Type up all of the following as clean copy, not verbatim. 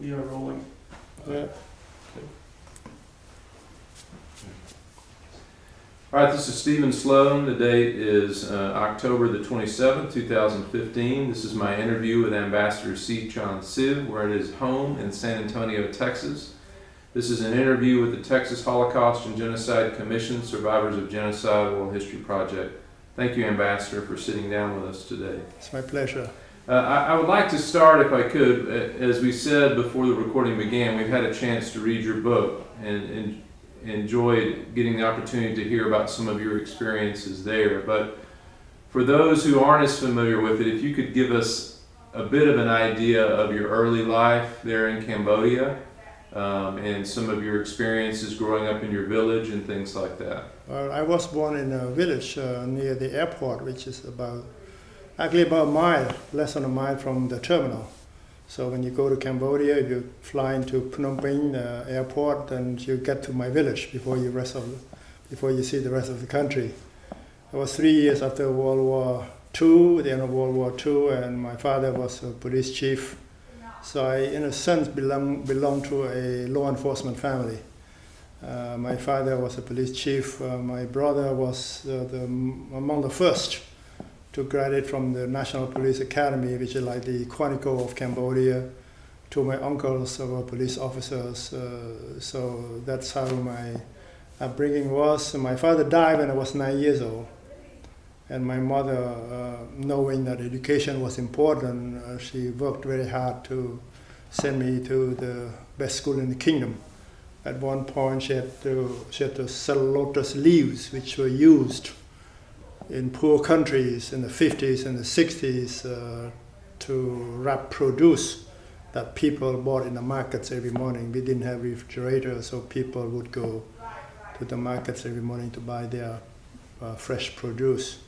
We are rolling. Yeah. All right, this is Stephen Sloan. The date is October the 27th, 2015. This is my interview with Ambassador C. Chan Siv. We're at his home in San Antonio, Texas. This is an interview with the Texas Holocaust and Genocide Commission, Survivors of Genocide World History Project. Thank you, Ambassador, for sitting down with us today. It's my pleasure. I would like to start, if I could, as we said before the recording began, we've had a chance to read your book and enjoyed getting the opportunity to hear about some of your experiences there. But for those who aren't as familiar with it, if you could give us a bit of an idea of your early life there in Cambodia and some of your experiences growing up in your village and things like that. I was born in a village near the airport, which is actually about a mile, less than a mile from the terminal. So when you go to Cambodia, if you fly into Phnom Penh airport, then you get to my village before you see the rest of the country. I was 3 years after World War II, the end of World War II, and my father was a police chief. So I, in a sense, belong to a law enforcement family. My father was a police chief. My brother was among the first to graduate from the National Police Academy, which is like the Quantico of Cambodia. To my uncles were police officers. So that's how my upbringing was. My father died when I was 9 years old. And my mother, knowing that education was important, she worked very hard to send me to the best school in the kingdom. At one point, she had to sell lotus leaves, which were used in poor countries in the 50s and the 60s to wrap produce that people bought in the markets every morning. We didn't have refrigerators, so people would go to the markets every morning to buy their fresh produce.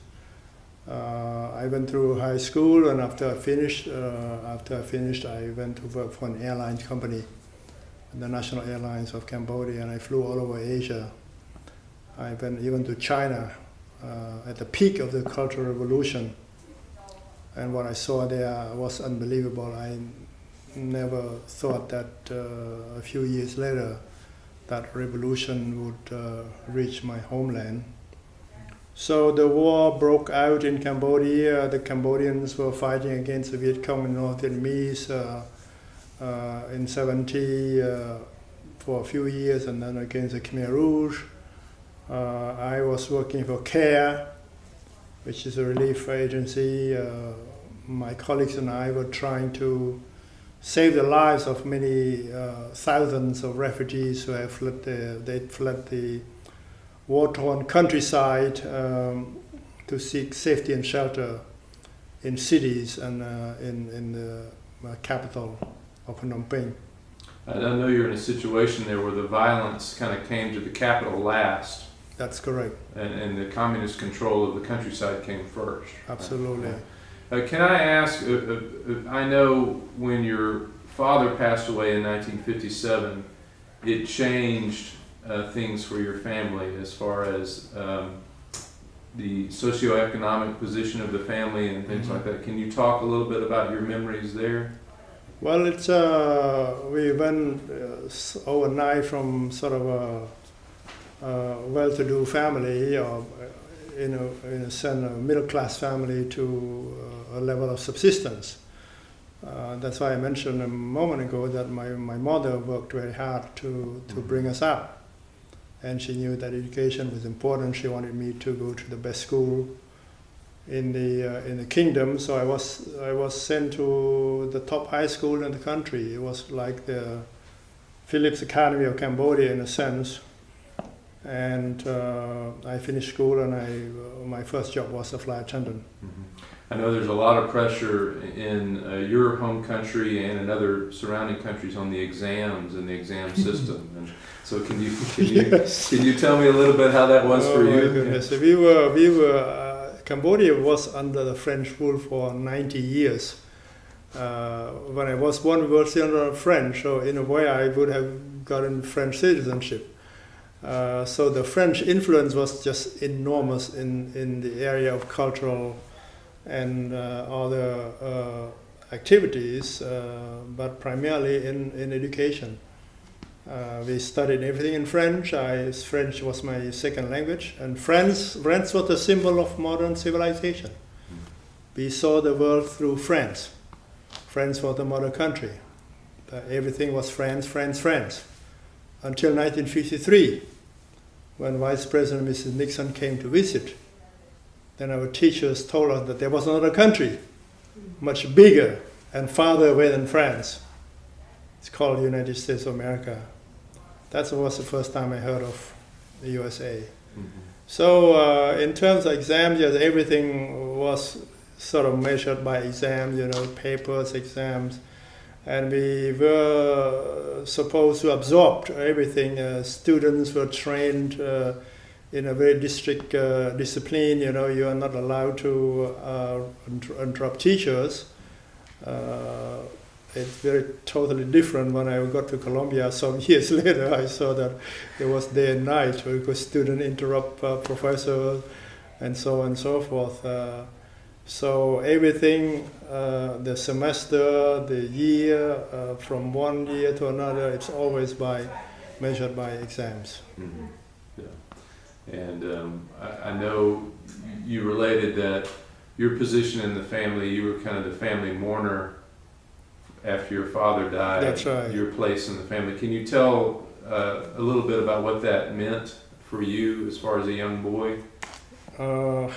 I went through high school, and after I finished, I went to work for an airline company, the National Airlines of Cambodia, and I flew all over Asia. I went even to China at the peak of the Cultural Revolution, and what I saw there was unbelievable. I never thought that a few years later that revolution would reach my homeland. So the war broke out in Cambodia. The Cambodians were fighting against the Viet Cong and North Vietnamese in 70 for a few years, and then against the Khmer Rouge. I was working for CARE, which is a relief agency. My colleagues and I were trying to save the lives of many thousands of refugees who have fled the war-torn countryside to seek safety and shelter in cities and in the capital of Phnom Penh. I know you're in a situation there where the violence kind of came to the capital last. That's correct. And the communist control of the countryside came first. Absolutely. Can I ask, I know when your father passed away in 1957, it changed things for your family as far as the socioeconomic position of the family and things like that. Can you talk a little bit about your memories there? Well, it's we went overnight from sort of a well-to-do family, or in a sense, a middle-class family, to a level of subsistence. That's why I mentioned a moment ago that my mother worked very hard to bring us up. And she knew that education was important. She wanted me to go to the best school in the kingdom. So I was sent to the top high school in the country. It was like the Phillips Academy of Cambodia in a sense. And I finished school, and my first job was a flight attendant. I know there's a lot of pressure in your home country and in other surrounding countries on the exams and the exam system. And so can you tell me a little bit how that was for you? Oh my goodness! We were Cambodia was under the French rule for 90 years. When I was born, we were still under French, so in a way I would have gotten French citizenship. So the French influence was just enormous in the area of cultural and other activities, but primarily in education. We studied everything in French. French was my second language, and France was the symbol of modern civilization. We saw the world through France. France was the mother country. Everything was France, France, France. Until 1953, when Vice President Mrs. Nixon came to visit, then our teachers told us that there was another country, much bigger and farther away than France. It's called the United States of America. That was the first time I heard of the USA. Mm-hmm. So in terms of exams, yes, everything was sort of measured by exams, papers, exams. And we were supposed to absorb everything. Students were trained in a very strict discipline. You are not allowed to interrupt teachers. It's very totally different. When I got to Columbia some years later, I saw that it was day and night because students interrupt professors and so on and so forth. So everything, the semester, the year, from one year to another, it's always measured by exams. Mm-hmm. Yeah. And I know you related that your position in the family, you were kind of the family mourner after your father died. That's right. Your place in the family. Can you tell a little bit about what that meant for you as far as a young boy?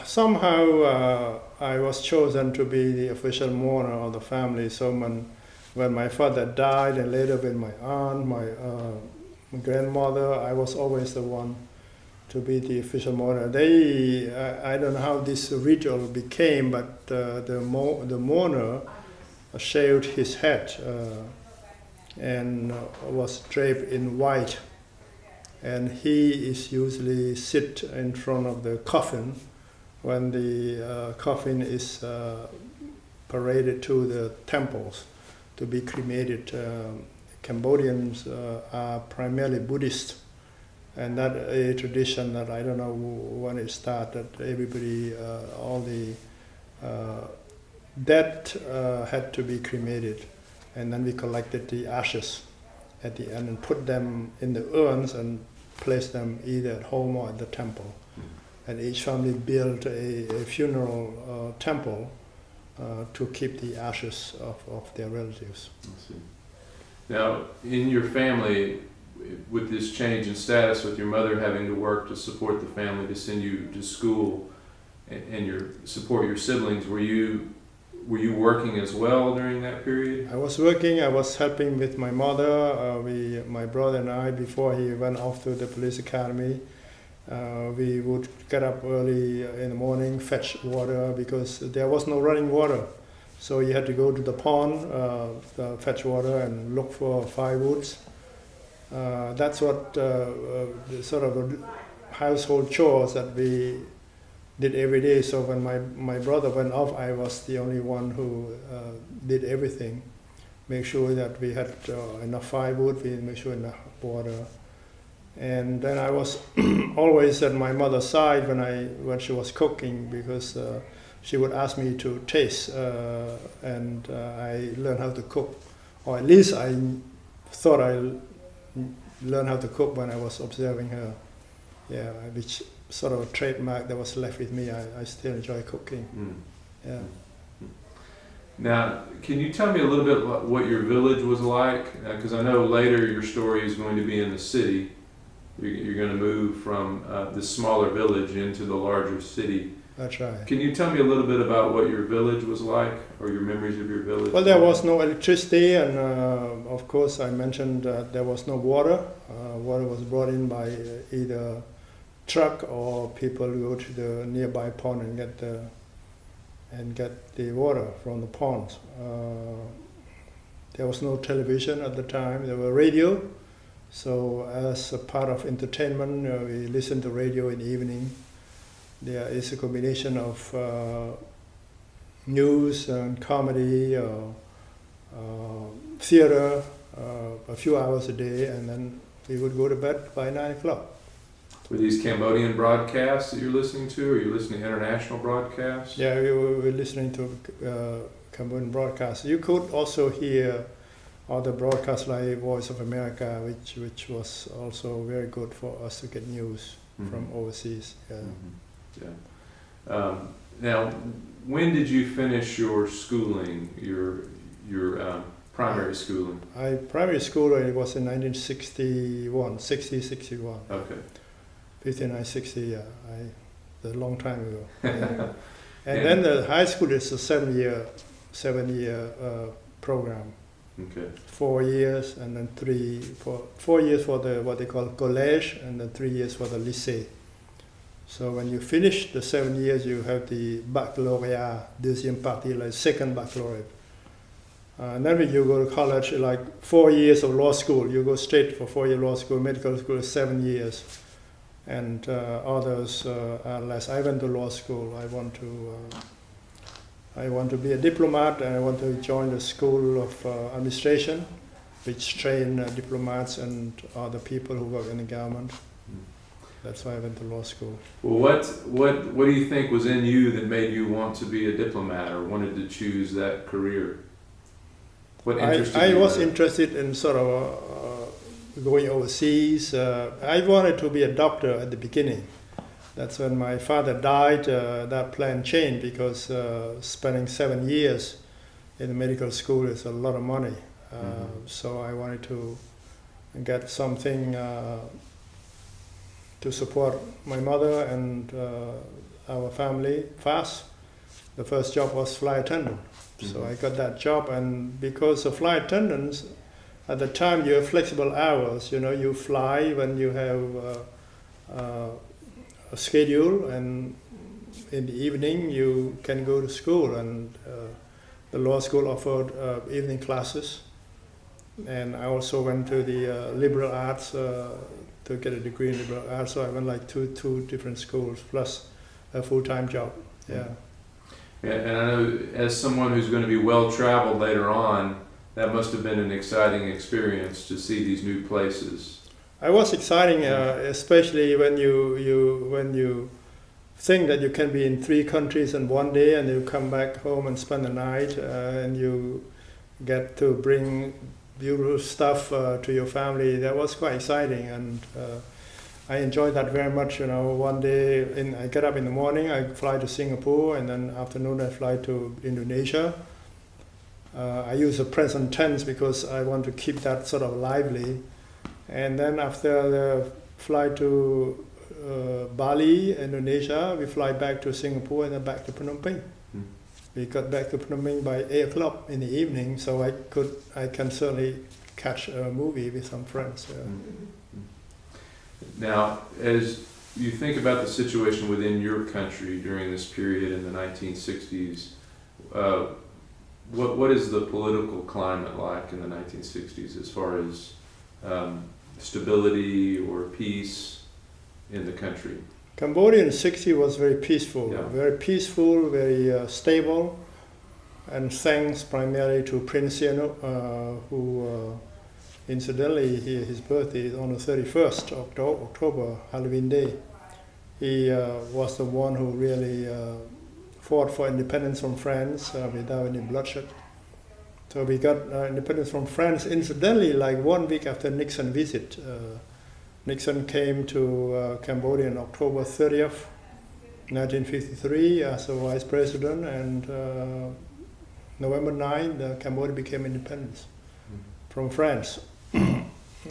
Somehow I was chosen to be the official mourner of the family. So when my father died, and later with my aunt, my grandmother, I was always the one to be the official mourner. I don't know how this ritual became, but the mourner shaved his head and was draped in white. And he is usually sit in front of the coffin when the coffin is paraded to the temples to be cremated. Cambodians are primarily Buddhist, and that a tradition that I don't know when it started. Everybody, all the dead had to be cremated, and then we collected the ashes at the end and put them in the urns and placed them either at home or at the temple. And each family built a funeral temple to keep the ashes of their relatives. I see. Now, in your family, with this change in status, with your mother having to work to support the family, to send you to school, and support your siblings, were you working as well during that period? I was working. I was helping with my mother. My brother and I, before he went off to the police academy, we would get up early in the morning, fetch water, because there was no running water. So you had to go to the pond, fetch water, and look for firewoods. That's what sort of household chores that we did every day. So when my brother went off, I was the only one who did everything. Make sure that we had enough firewood, we make sure enough water. And then I was always at my mother's side when she was cooking, because she would ask me to taste, and I learned how to cook, or at least I thought I learned how to cook when I was observing her. Yeah, which sort of a trademark that was left with me. I still enjoy cooking. Yeah. Now, can you tell me a little bit about what your village was like? Because I know later your story is going to be in the city. You're going to move from the smaller village into the larger city. That's right. Can you tell me a little bit about what your village was like, or your memories of your village? Well, there was no electricity, and of course I mentioned that there was no water. Water was brought in by either truck, or people go to the nearby pond and get the water from the ponds. There was no television at the time. There were radio. So as a part of entertainment, we listened to radio in the evening. There is a combination of news and comedy, theater, a few hours a day, and then we would go to bed by 9 o'clock. Were these Cambodian broadcasts that you're listening to, or are you listening to international broadcasts? Yeah, we were listening to Cambodian broadcast. You could also hear other broadcasts like Voice of America, which was also very good for us to get news from overseas. Yeah. Yeah. Now, when did you finish your schooling, your primary schooling? Primary school, it was in 1961, 61. Okay. 59, 60, yeah. A long time ago. Yeah. And then the high school is a 7-year program. Okay. 4 years and then 4 years for the what they call college, and then 3 years for the lycée. So when you finish the 7 years, you have the baccalauréat, deuxième partie, like second baccalaureate. And then when you go to college, like 4 years of law school, you go straight for 4-year law school. Medical school is 7 years, and others are less. I went to law school. I want to be a diplomat, and I want to join the School of Administration, which train diplomats and other people who work in the government. That's why I went to law school. Well, what do you think was in you that made you want to be a diplomat or wanted to choose that career? What interested you? I was interested in sort of going overseas. I wanted to be a doctor at the beginning. That's when my father died. That plan changed because spending 7 years in the medical school is a lot of money. So I wanted to get something to support my mother and our family fast. The first job was flight attendant. So I got that job, and because of flight attendants, at the time you have flexible hours. You fly when you have a schedule, and in the evening you can go to school, and the law school offered evening classes. And I also went to the liberal arts to get a degree in liberal arts, so I went like two different schools plus a full-time job. Yeah. And I know, as someone who's going to be well-traveled later on, that must have been an exciting experience to see these new places. It was exciting, especially when you think that you can be in 3 countries in one day, and you come back home and spend the night, and you get to bring beautiful stuff to your family. That was quite exciting, and I enjoyed that very much. One day I get up in the morning, I fly to Singapore, and then afternoon I fly to Indonesia. I use the present tense because I want to keep that sort of lively. And then after the flight to Bali, Indonesia, we fly back to Singapore and then back to Phnom Penh. We got back to Phnom Penh by 8 o'clock in the evening, so I can certainly catch a movie with some friends. Now, as you think about the situation within your country during this period in the 1960s, what is the political climate like in the 1960s as far as stability or peace in the country? Cambodia in the 60s was very peaceful, Yeah. very stable, and thanks primarily to Prince Sihanouk, who incidentally his birthday is on the 31st October, Halloween Day. He was the one who really fought for independence from France without any bloodshed. So we got independence from France, incidentally, like 1 week after Nixon visit. Nixon came to Cambodia on October 30th, 1953 as a vice president, and November 9th, Cambodia became independent from France.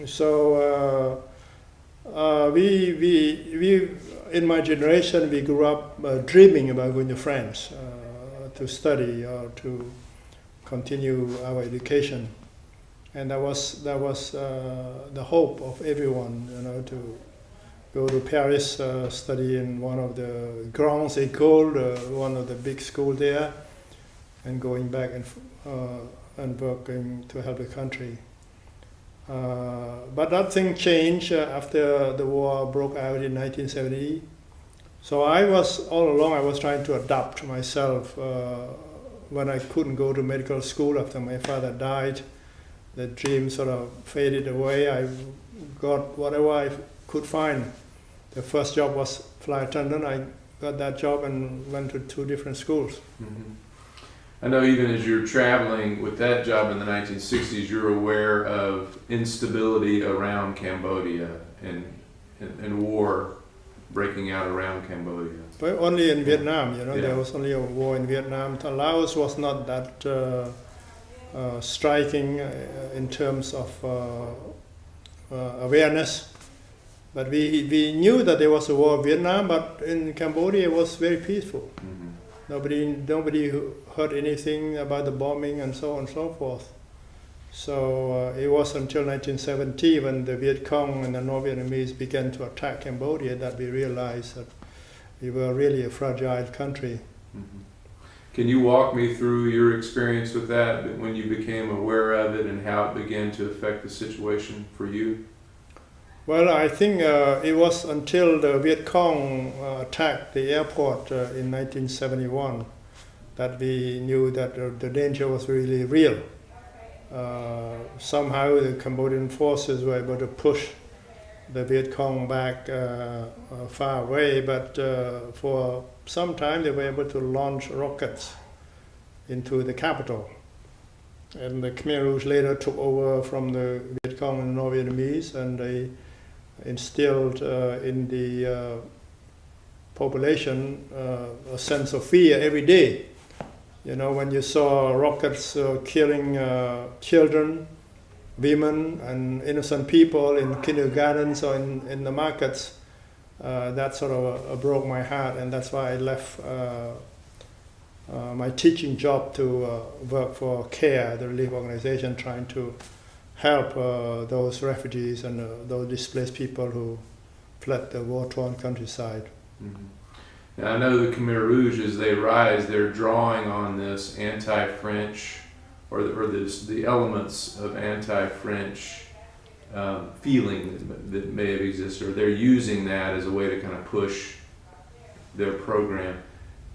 So we in my generation, we grew up dreaming about going to France to study or to continue our education. And that was the hope of everyone, to go to Paris, study in one of the Grandes Écoles, one of the big schools there, and going back and working to help the country. But that thing changed after the war broke out in 1970. So all along I was trying to adapt myself. When I couldn't go to medical school after my father died, the dream sort of faded away. I got whatever I could find. The first job was flight attendant. I got that job and went to 2 different schools. I know even as you're traveling with that job in the 1960s, you're aware of instability around Cambodia and war breaking out around Cambodia. But only in Vietnam, Yeah. there was only a war in Vietnam. Laos was not that striking in terms of awareness. But we knew that there was a war in Vietnam, but in Cambodia it was very peaceful. Mm-hmm. Nobody heard anything about the bombing and so on and so forth. So it was until 1970 when the Viet Cong and the North Vietnamese began to attack Cambodia that we realized that we were really a fragile country. Mm-hmm. Can you walk me through your experience with that, when you became aware of it and how it began to affect the situation for you? Well, I think it was until the Viet Cong attacked the airport in 1971 that we knew that the danger was really real. Somehow the Cambodian forces were able to push the Viet Cong back far away, but for some time they were able to launch rockets into the capital. And the Khmer Rouge later took over from the Viet Cong and North Vietnamese, and they instilled in the population a sense of fear every day. When you saw rockets killing children, women, and innocent people in kindergartens or in the markets, that sort of broke my heart, and that's why I left my teaching job to work for CARE, the relief organization, trying to help those refugees and those displaced people who fled the war-torn countryside. Mm-hmm. Now, I know the Khmer Rouge, as they rise, they're drawing on this anti-French or the elements of anti-French feeling that may have existed, or they're using that as a way to kind of push their program.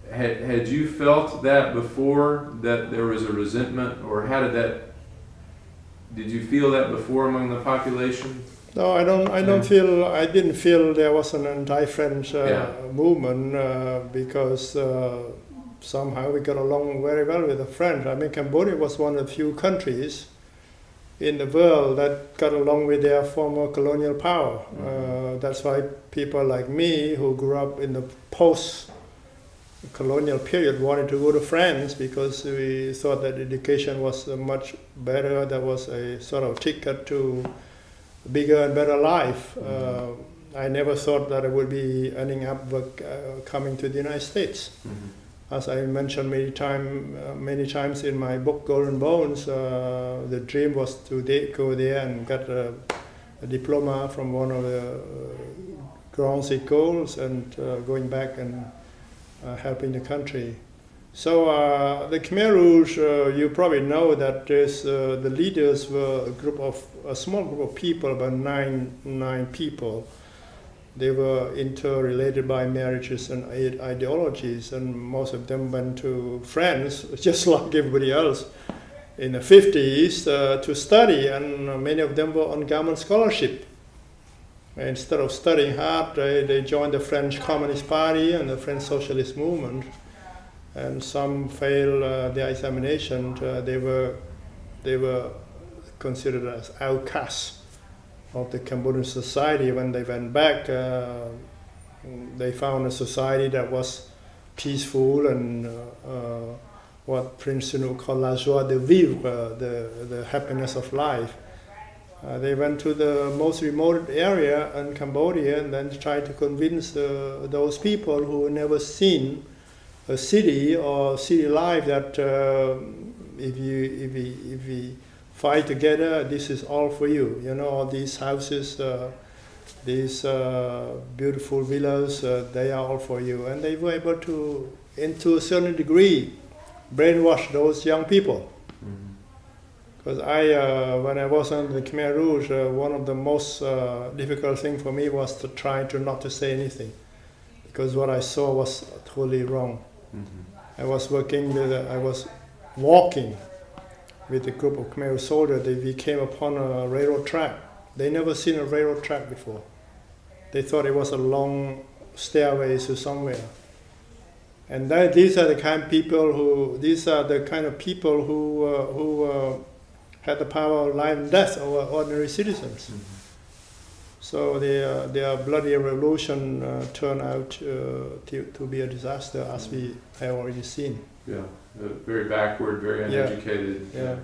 Had you felt that before, that there was a resentment, or did you feel that before among the population? No, I didn't feel there was an anti-French movement because somehow we got along very well with the French. I mean, Cambodia was one of the few countries in the world that got along with their former colonial power. Mm-hmm. That's why people like me, who grew up in the post-colonial period, wanted to go to France, because we thought that education was much better. There was a sort of ticket to bigger and better life. I never thought that I would be ending up coming to the United States. Mm-hmm. As I mentioned many times in my book Golden Bones, the dream was to go there and get a diploma from one of the Grandes Écoles and going back and helping the country. So the Khmer Rouge, you probably know that the leaders were a small group of people, about nine people. They were interrelated by marriages and ideologies, and most of them went to France, just like everybody else, in the 50s to study, and many of them were on government scholarship. Instead of studying hard, they joined the French Communist Party and the French Socialist Movement, and some failed their examination. They were considered as outcasts of the Cambodian society. When they went back, they found a society that was peaceful and what Prince Sihanouk called la joie de vivre, the happiness of life. They went to the most remote area in Cambodia and then tried to convince those people who had never seen a city or city life that if we fight together, this is all for you. All these houses, these beautiful villas, they are all for you. And they were able to, to a certain degree, brainwash those young people. Because when I was in the Khmer Rouge, one of the most difficult things for me was to try not to say anything, because what I saw was totally wrong. Mm-hmm. I was walking with a group of Khmer soldiers. We came upon a railroad track. They never seen a railroad track before. They thought it was a long stairway to somewhere. And these are the kind of people who had the power of life and death over ordinary citizens. So their bloody revolution turned out to be a disaster, as we have already seen. Yeah, very backward, very uneducated. Yeah.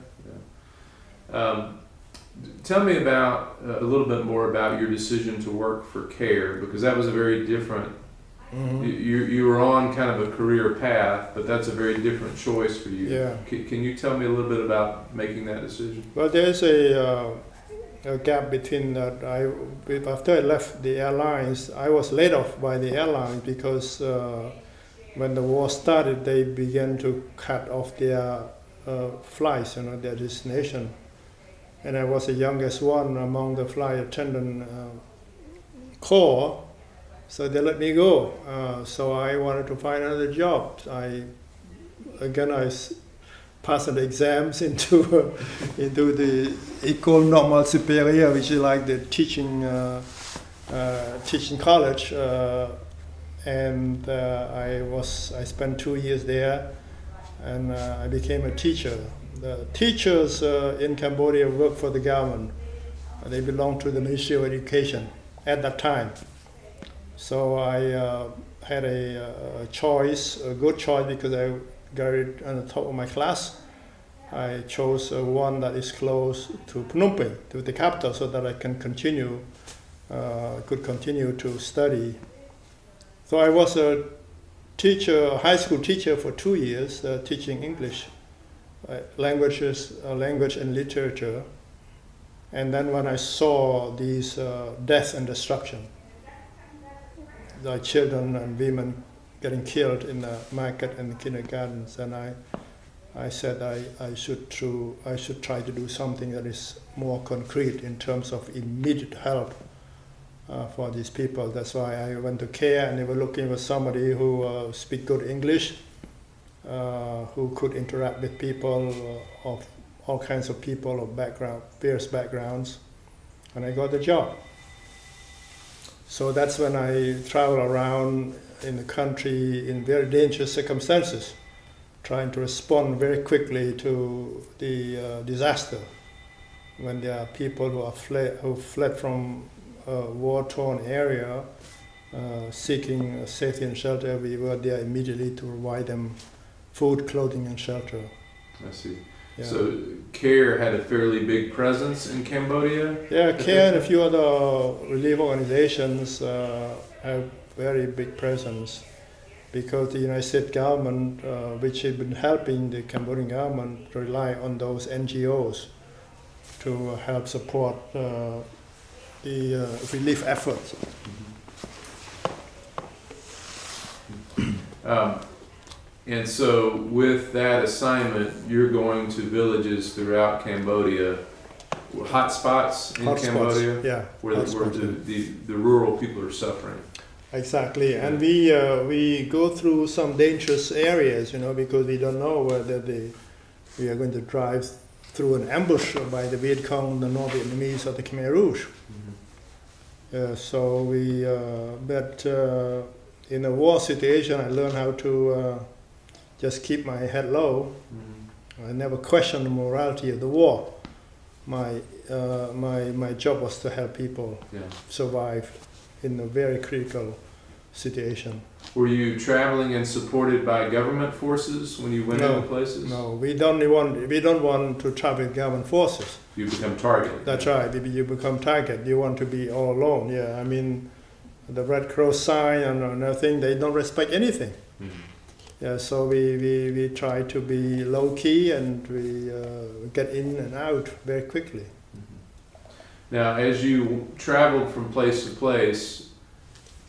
Tell me about a little bit more about your decision to work for CARE, because that was a very different. You were on kind of a career path, but that's a very different choice for you. Yeah. Can you tell me a little bit about making that decision? Well, there's a gap between that. After I left the airlines, I was laid off by the airlines because when the war started, they began to cut off their flights, their destination. And I was the youngest one among the flight attendant corps, so they let me go. So I wanted to find another job. I passed the exams into the École Normale Supérieure, which is like the teaching college, and I spent 2 years there, and I became a teacher. The teachers in Cambodia work for the government. They belong to the Ministry of Education at that time. So I had a choice, a good choice, because I got it on the top of my class. I chose one that is close to Phnom Penh, to the capital, so that I can could continue to study. So I was a teacher, a high school teacher for 2 years, teaching English, language and literature. And then when I saw these death and destruction, the children and women getting killed in the market and the kindergartens, and I said I should try to do something that is more concrete in terms of immediate help for these people. That's why I went to CARE, and they were looking for somebody who speak good English, who could interact with people of all kinds of people of various backgrounds, and I got the job. So that's when I traveled around in the country in very dangerous circumstances, trying to respond very quickly to the disaster. When there are people who fled from a war-torn area, seeking safety and shelter, we were there immediately to provide them food, clothing, and shelter. I see. Yeah. So CARE had a fairly big presence in Cambodia? Yeah, CARE and a few other relief organizations have very big presence, because the United States government, which had been helping the Cambodian government, rely on those NGOs to help support the relief efforts. And so with that assignment, you're going to villages throughout Cambodia, hot spots in Cambodia, yeah, where the rural people are suffering. Exactly, and we go through some dangerous areas, because we don't know whether we are going to drive through an ambush by the Viet Cong, the North Vietnamese, or the Khmer Rouge. But in a war situation, I learned how to just keep my head low. I never questioned the morality of the war. My job was to help people survive in a very critical situation. Were you traveling and supported by government forces when you went into places? No, we don't want to travel with government forces. You become target. That's right. You become target. You want to be all alone. Yeah, I mean, the Red Cross sign and nothing. They don't respect anything. Yeah, so we try to be low key, and we get in and out very quickly. Now, as you traveled from place to place,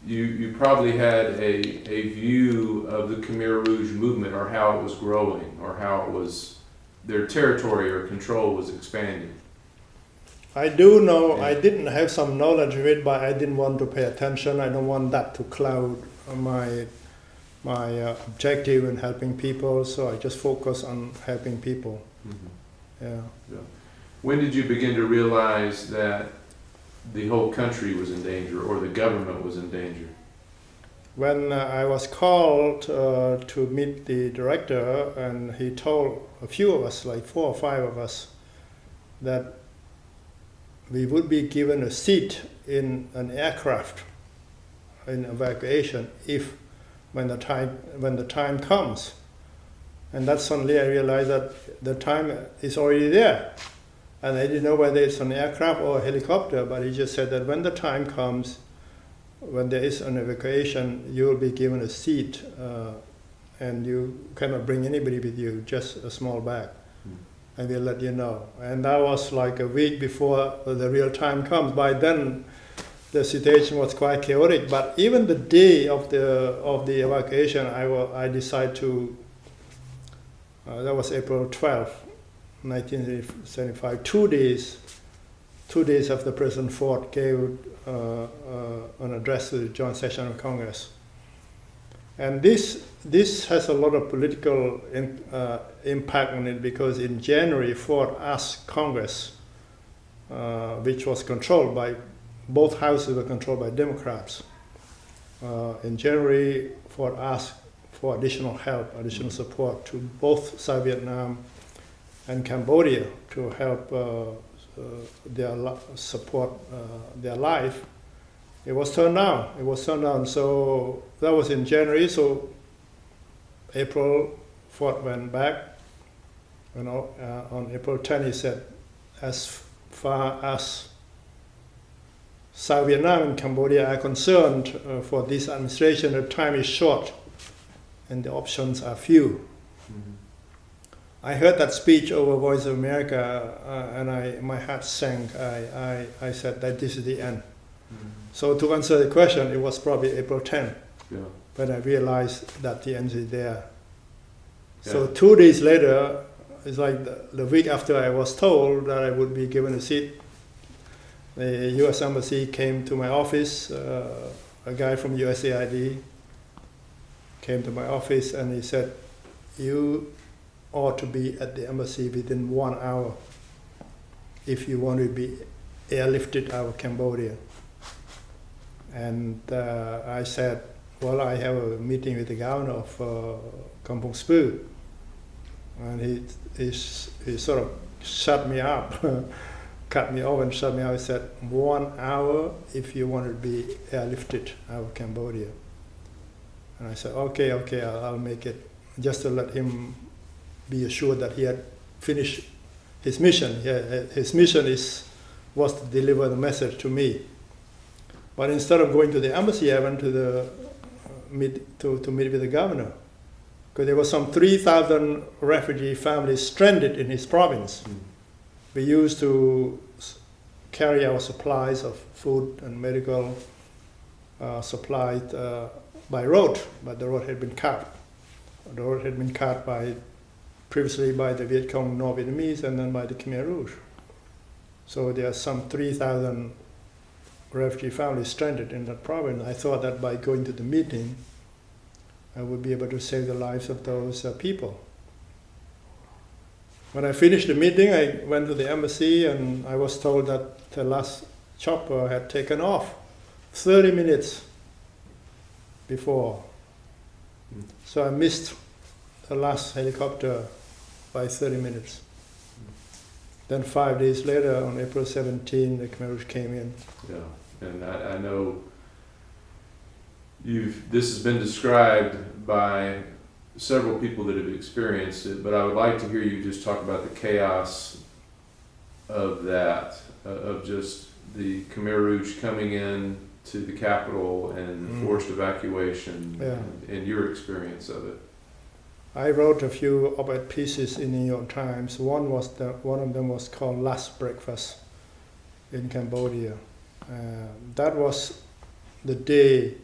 you probably had a view of the Khmer Rouge movement, or how it was growing, or how their territory or control was expanding. I do know, I didn't have some knowledge of it, but I didn't want to pay attention. I don't want that to cloud my objective in helping people, so I just focus on helping people. Yeah. When did you begin to realize that the whole country was in danger, or the government was in danger? when I was called to meet the director, and he told a few of us, like 4 or 5 of us, that we would be given a seat in an aircraft in evacuation if when the time comes. And that's suddenly I realized that the time is already there. And I didn't know whether it's an aircraft or a helicopter, but he just said that when the time comes, when there is an evacuation, you will be given a seat, and you cannot bring anybody with you, just a small bag, and we'll let you know. And that was like a week before the real time comes. By then, the situation was quite chaotic. But even the day of the evacuation, I decided to. That was April 12th, 1975. 2 days after President Ford gave an address to the Joint Session of Congress. And this has a lot of political impact on it, because in January, Ford asked Congress, which was controlled by, both houses were controlled by Democrats. In January, Ford asked for additional help, additional support to both South Vietnam and Cambodia to help support their life. It was turned down. So that was in January. So April, Ford went back. On April 10, he said, as far as South Vietnam and Cambodia are concerned, for this administration, the time is short and the options are few. Mm-hmm. I heard that speech over Voice of America, and my heart sank. I said that this is the end. Mm-hmm. So to answer the question, it was probably April 10. Yeah. But I realized that the end is there. Yeah. So 2 days later, it's like the week after I was told that I would be given a seat, the U.S. Embassy came to my office. A guy from USAID came to my office, and he said, "You ought to be at the embassy within 1 hour if you want to be airlifted out of Cambodia." And I said, "Well, I have a meeting with the governor of Kampong Speu." And he sort of shut me up, cut me off and shut me out. He said, 1 hour if you want to be airlifted out of Cambodia. And I said, okay, I'll make it, just to let him be assured that he had finished his mission. His mission was to deliver the message to me. But instead of going to the embassy, I went to meet with the governor, because there were some 3,000 refugee families stranded in his province. Mm. We used to carry our supplies of food and medical supplies by road, but the road had been cut. The road had been cut previously by the Viet Cong North Vietnamese and then by the Khmer Rouge. So there are some 3,000 refugee families stranded in that province. I thought that by going to the meeting, I would be able to save the lives of those people. When I finished the meeting, I went to the embassy, and I was told that the last chopper had taken off 30 minutes before. Mm. So I missed the last helicopter by 30 minutes. Mm. Then 5 days later, on April 17, the Khmer Rouge came in. Yeah, and I know this has been described by several people that have experienced it, but I would like to hear you just talk about the chaos of that, of just the Khmer Rouge coming in to the capital and the forced evacuation, and your experience of it. I wrote a few op-ed pieces in New York Times. One of them was called "Last Breakfast in Cambodia." That was the day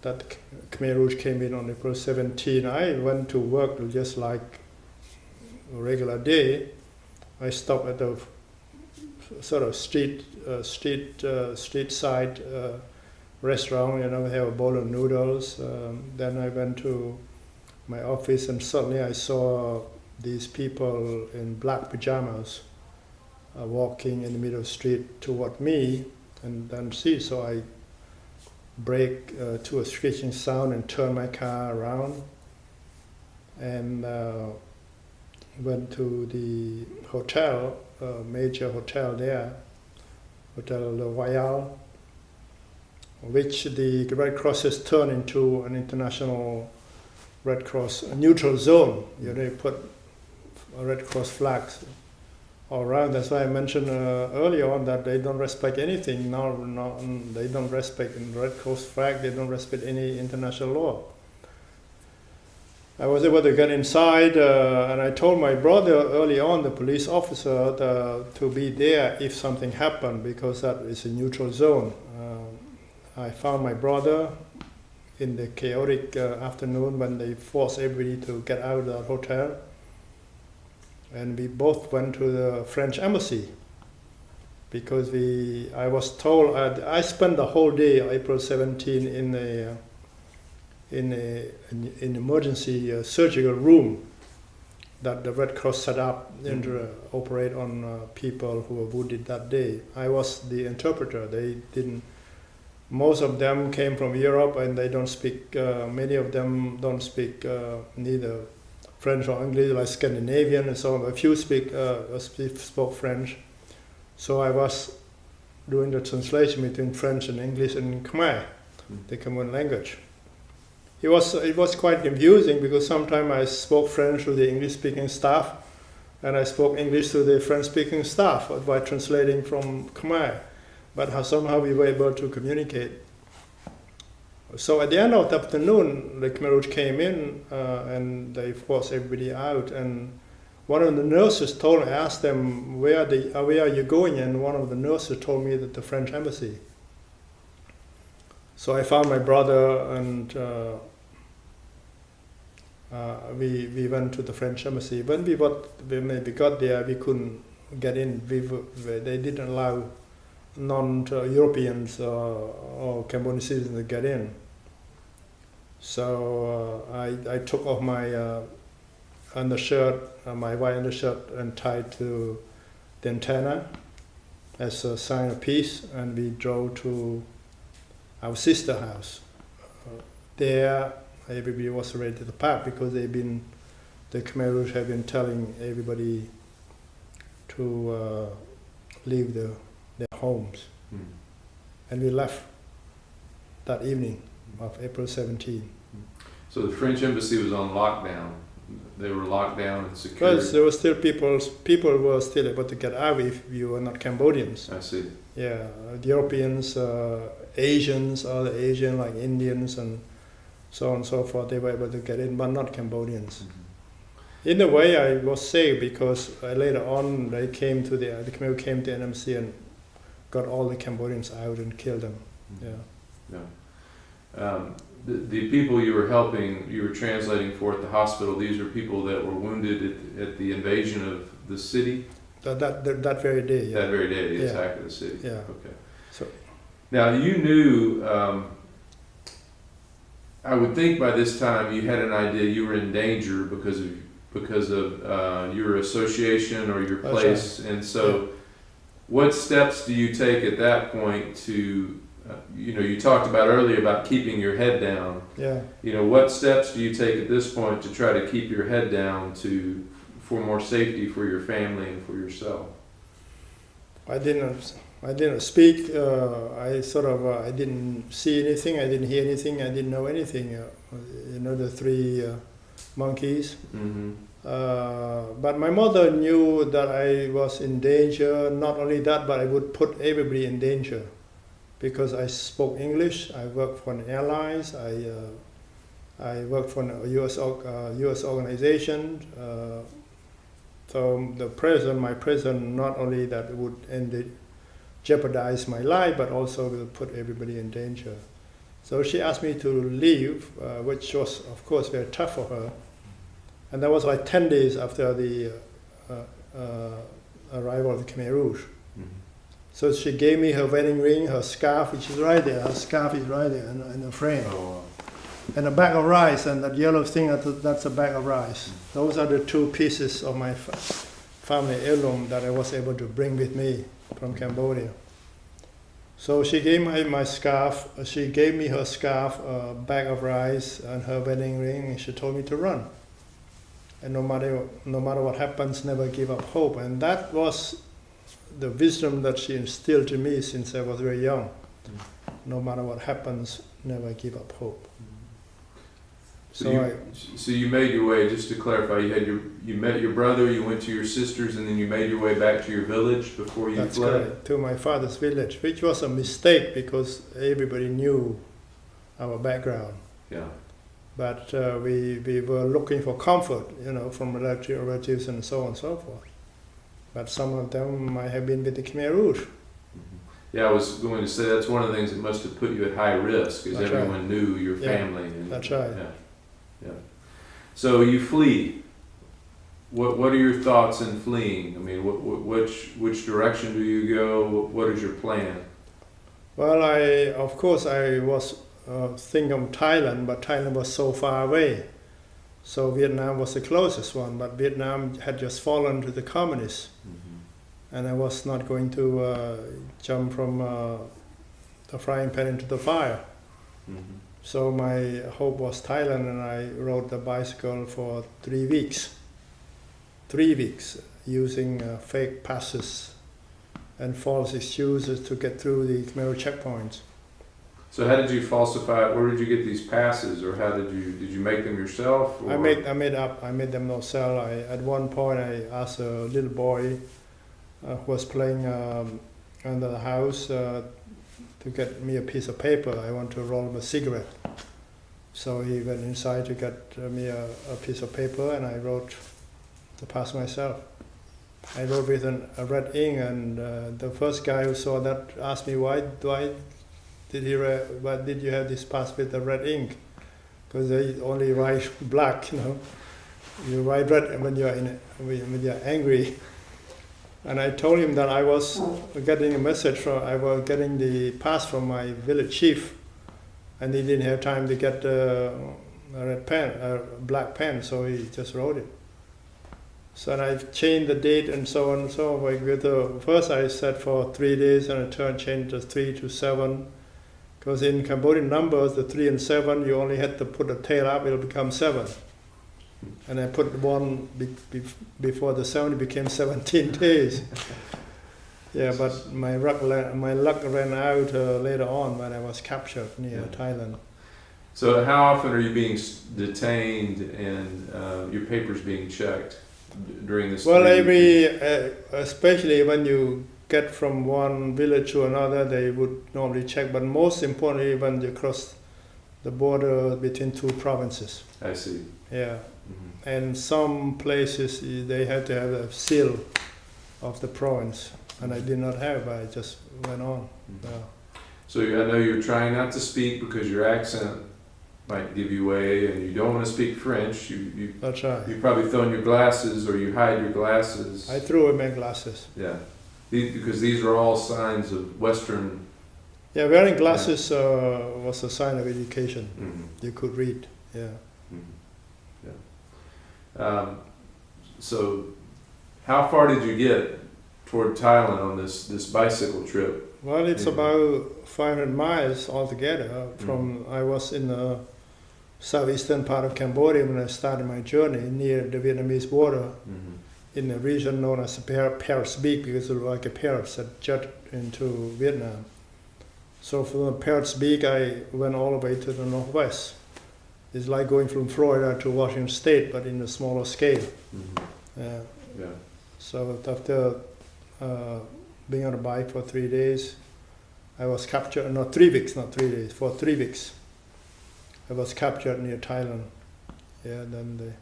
that Khmer Rouge came in on April 17. I went to work just like a regular day. I stopped at the sort of street side restaurant, have a bowl of noodles. Then I went to my office, and suddenly I saw these people in black pajamas walking in the middle of the street toward me, and then so I brake to a screeching sound and turned my car around and went to the hotel, major hotel there, Hotel Le Royal, which the Red Cross has turned into an international Red Cross neutral zone. They put Red Cross flags all around. That's why I mentioned earlier on that they don't respect anything. They don't respect the Red Cross flag. They don't respect any international law. I was able to get inside, and I told my brother early on, the police officer, to be there if something happened, because that is a neutral zone. I found my brother in the chaotic afternoon when they forced everybody to get out of the hotel. And we both went to the French embassy because I was told, I spent the whole day, April 17, in an emergency surgical room that the Red Cross set up to operate on people who were wounded that day. I was the interpreter. Most of them came from Europe and they don't speak, many of them don't speak neither French or English, like Scandinavian and so on. A few spoke French. So I was doing the translation between French and English and Khmer, the common language. It was quite confusing because sometimes I spoke French to the English-speaking staff and I spoke English to the French-speaking staff by translating from Khmer. But somehow we were able to communicate. So at the end of the afternoon, the Khmer Rouge came in and they forced everybody out. And one of the nurses asked them, where are you going? And one of the nurses told me that the French embassy. So I found my brother and we went to the French embassy. When we got there, we couldn't get in. They didn't allow non-Europeans or Cambodian citizens to get in. So I took off my undershirt, my white undershirt, and tied to the antenna as a sign of peace, and we drove to our sister house. There, everybody was ready to pack because the Khmer Rouge have been telling everybody to leave their homes. And we left that evening of April 17. So the French embassy was on lockdown. They were locked down and secured. Because there were still people were still able to get out if you were not Cambodians. I see. Yeah, the Europeans, Asians, other Asian like Indians and so on and so forth, they were able to get in, but not Cambodians. In a way, I was safe because later on the Khmer came to NMC and got all the Cambodians out and killed them. The people you were helping, you were translating for at the hospital, these are people that were wounded at the invasion of the city? That very day, yeah. That very day, the attack of the city? Yeah. Okay. So, now you knew, I would think by this time you had an idea you were in danger because of your association or your place, right. And so what steps do you take at that point to, you talked about earlier about keeping your head down. Yeah. What steps do you take at this point to try to keep your head down for more safety for your family and for yourself? I didn't speak. I didn't see anything. I didn't hear anything. I didn't know anything. The three monkeys. Mm-hmm. But my mother knew that I was in danger. Not only that, but I would put everybody in danger because I spoke English. I worked for an airlines. I worked for a U.S. organization. So my president, not only that would jeopardize my life, but also will put everybody in danger. So she asked me to leave, which was, of course, very tough for her. And that was like 10 days after the arrival of the Khmer Rouge. Mm-hmm. So she gave me her wedding ring, her scarf, which is right there. Her scarf is right there in the frame. Oh, wow. And a bag of rice, and that yellow thing, that's a bag of rice. Mm-hmm. Those are the two pieces of my family heirloom that I was able to bring with me from Cambodia. So she gave my scarf. She gave me her scarf, a bag of rice, and her wedding ring. And she told me to run. And no matter what happens, never give up hope. And that was the wisdom that she instilled in me since I was very young. No matter what happens, never give up hope. So you made your way. Just to clarify, you met your brother. You went to your sisters, and then you made your way back to your village before you That's fled. correct, to my father's village, which was a mistake because everybody knew our background. Yeah. But we were looking for comfort, from relatives and so on and so forth. But some of them might have been with the Khmer Rouge. Yeah, I was going to say that's one of the things that must have put you at high risk, is That's everyone knew your Yeah, family. And, that's right. Yeah. So you flee. What are your thoughts in fleeing? I mean, which direction do you go? What is your plan? Well, of course I was thinking of Thailand, but Thailand was so far away. So Vietnam was the closest one, but Vietnam had just fallen to the communists. And I was not going to jump from the frying pan into the fire. So my hope was Thailand, and I rode the bicycle for 3 weeks. 3 weeks, using fake passes and false excuses to get through the Khmer checkpoints. So how did you falsify it? Where did you get these passes, or how did you make them yourself? Or? I made them myself. At one point I asked a little boy who was playing under the house to get me a piece of paper. I want to roll him a cigarette. So he went inside to get me a piece of paper, and I wrote the pass myself. I wrote with a red ink, and the first guy who saw that asked me, why did you have this pass with the red ink? Because they only write black, You write red when when you're angry. And I told him that I was getting a message I was getting the pass from my village chief, and he didn't have time to get a black pen, so he just wrote it. So I changed the date and so on and so on. First I set for 3 days, and I changed the 3 to 7, because in Cambodian numbers, the 3 and 7, you only had to put a tail up, it'll become 7. And I put 1 before the 7, it became 17 days. Yeah, but my luck ran out later on when I was captured near Thailand. So how often are you being detained and your papers being checked during this? Well, especially when you get from one village to another, they would normally check. But most importantly, when you cross the border between 2 provinces. I see. Yeah. And some places they had to have a seal of the province, and I did not have. I just went on. So I know you're trying not to speak because your accent might give you away, and you don't want to speak French. That's right. You probably thrown your glasses, or you hide your glasses. I threw away my glasses. Yeah, because these are all signs of Western. Yeah, wearing glasses was a sign of education. You could read. Yeah. So, how far did you get toward Thailand on this bicycle trip? Well, it's about 500 miles altogether. I was in the southeastern part of Cambodia when I started my journey, near the Vietnamese border, in a region known as Paris Beak, because it was like a Paris that jutted into Vietnam. So from Paris Beak, I went all the way to the northwest. It's like going from Florida to Washington State, but in a smaller scale. So after being on a bike for 3 days, I was captured. No, 3 weeks, not 3 days. For 3 weeks, I was captured near Thailand. Yeah, then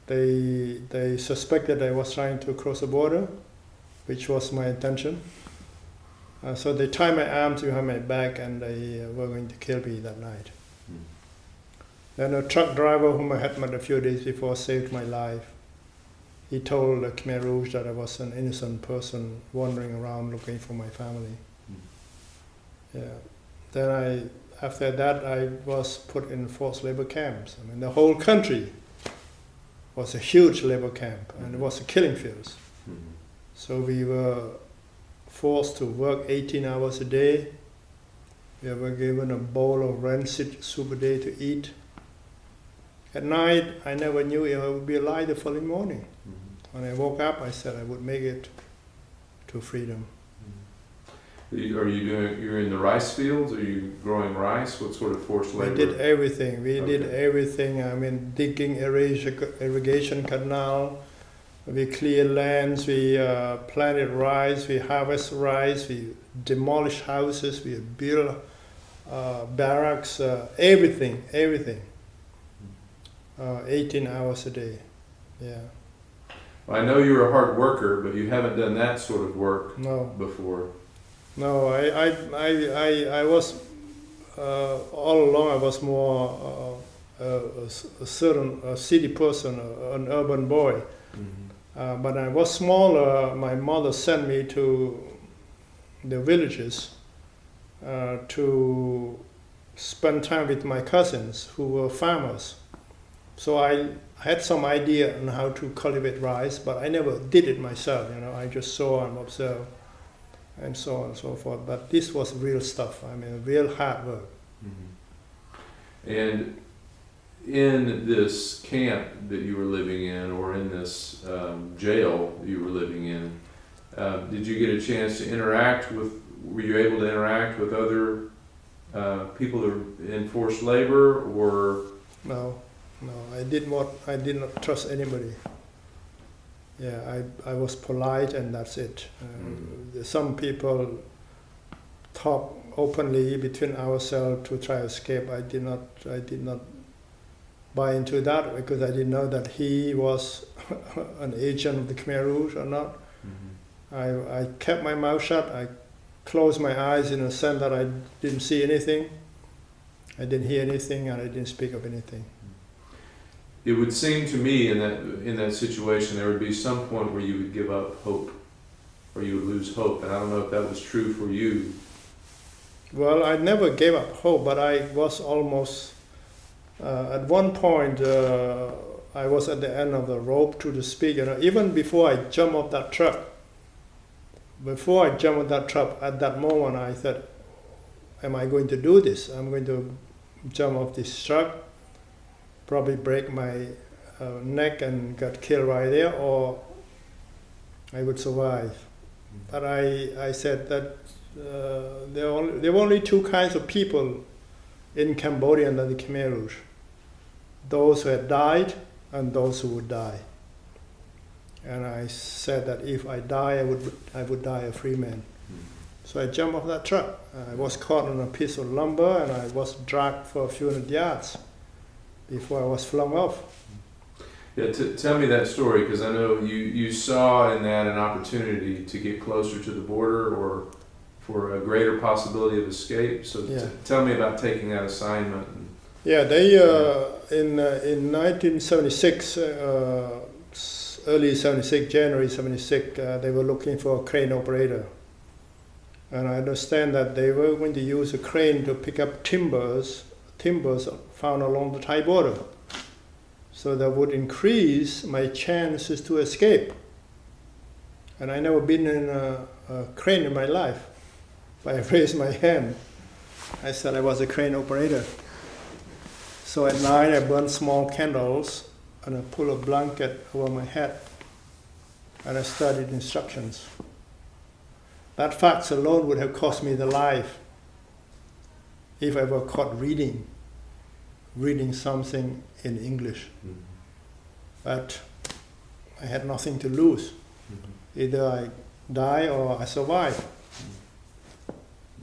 they suspected I was trying to cross the border, which was my intention. So they tied my arms behind my back, and they were going to kill me that night. Then a truck driver whom I had met a few days before saved my life. He told the Khmer Rouge that I was an innocent person wandering around looking for my family. Yeah. Then after that, I was put in forced labor camps. I mean, the whole country was a huge labor camp, and it was a killing fields. So we were forced to work 18 hours a day, We were given a bowl of rancid soup a day to eat. At night, I never knew if I would be alive the following morning. When I woke up, I said I would make it to freedom. You're in the rice fields? Are you growing rice? What sort of forced labor? We did everything. We did Okay. everything. I mean, digging irrigation canal. We clear lands. We planted rice. We harvest rice. We demolish houses. We build barracks. Everything. 18 hours a day. Yeah. I know you're a hard worker, but you haven't done that sort of work No. before. No. I was all along. I was more a city person, an urban boy. But when I was smaller, my mother sent me to the villages to spend time with my cousins who were farmers. So I had some idea on how to cultivate rice, but I never did it myself. I just saw and observed, and so on and so forth. But this was real stuff. I mean, real hard work. And in this camp that you were living in, or in this jail you were living in, did you get a chance to interact with? Were you able to interact with other people that were in forced labor, or? No, I did not trust anybody. Yeah, I was polite and that's it. Some people talk openly between ourselves to try to escape. I did not buy into that because I didn't know that he was an agent of the Khmer Rouge or not. I kept my mouth shut. I closed my eyes in a sense that I didn't see anything. I didn't hear anything and I didn't speak of anything. It would seem to me in that situation there would be some point where you would give up hope, or you would lose hope, and I don't know if that was true for you. Well, I never gave up hope, but I was almost at one point. I was at the end of the rope to the speak, even before I jumped off that truck. At that moment, I thought, "Am I going to do this? I'm going to jump off this truck, probably break my neck and get killed right there, or I would survive." But I said that there were only two kinds of people in Cambodia under the Khmer Rouge: those who had died and those who would die. And I said that if I die, I would die a free man. So I jumped off that truck. I was caught on a piece of lumber and I was dragged for a few hundred yards before I was flung off. Yeah, tell me that story, because I know you saw in that an opportunity to get closer to the border or for a greater possibility of escape. So Yeah. Tell me about taking that assignment. Yeah, they in 1976, early 76, January 76, they were looking for a crane operator. And I understand that they were going to use a crane to pick up timbers found along the Thai border. So that would increase my chances to escape. And I never been in a crane in my life. But I raised my hand. I said I was a crane operator. So at night I burned small candles and I pulled a blanket over my head and I studied instructions. That fact alone would have cost me the life if I were caught reading something in English. But I had nothing to lose. Either I die or I survive.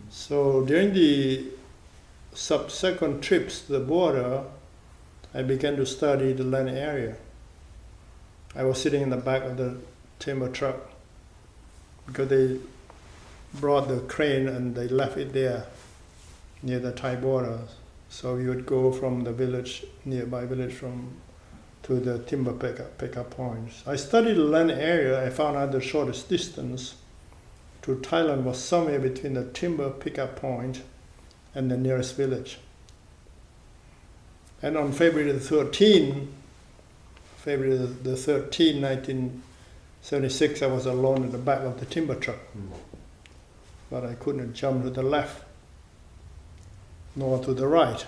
So during the subsequent trips to the border, I began to study the land area. I was sitting in the back of the timber truck because they brought the crane and they left it there near the Thai border. So we would go from the village, nearby village, to the timber pickup points. I studied the land area. I found out the shortest distance to Thailand was somewhere between the timber pickup point and the nearest village. And on February the 13th, 1976, I was alone in the back of the timber truck. But I couldn't jump to the left. nor to the right,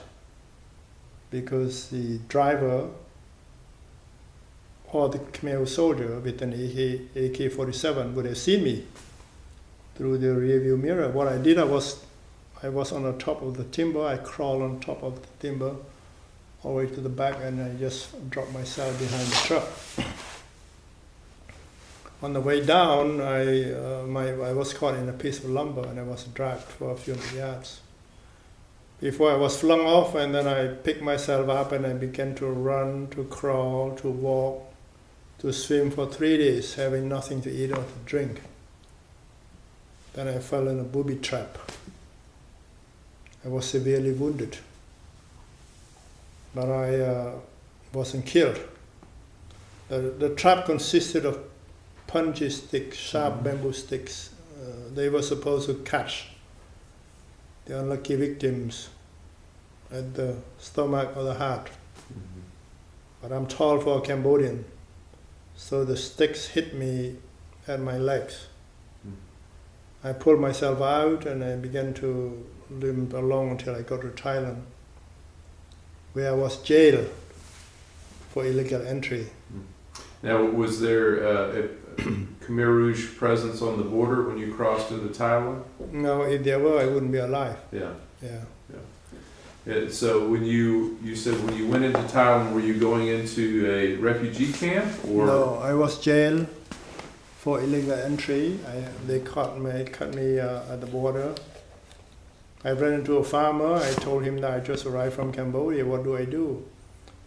because the driver or the Khmer soldier with an AK-47 would have seen me through the rearview mirror. What I did, I was on the top of the timber. I crawled on top of the timber all the way to the back, and I just dropped myself behind the truck. On the way down, I was caught in a piece of lumber, and I was dragged for a few yards. Before I was flung off, and then I picked myself up, and I began to run, to crawl, to walk, to swim for 3 days, having nothing to eat or to drink. Then I fell in a booby trap. I was severely wounded, but I wasn't killed. The trap consisted of punji sticks, sharp bamboo sticks. They were supposed to catch the unlucky victims at the stomach or the heart. Mm-hmm. But I'm tall for a Cambodian, so the sticks hit me at my legs. I pulled myself out and I began to limp along until I got to Thailand, where I was jailed for illegal entry. Now, was there a Khmer Rouge presence on the border when you crossed into Thailand? No, if there were, I wouldn't be alive. Yeah. Yeah. So when you said when you went into Thailand, were you going into a refugee camp or? No, I was jailed for illegal entry. They cut me at the border. I ran into a farmer. I told him that I just arrived from Cambodia. What do I do?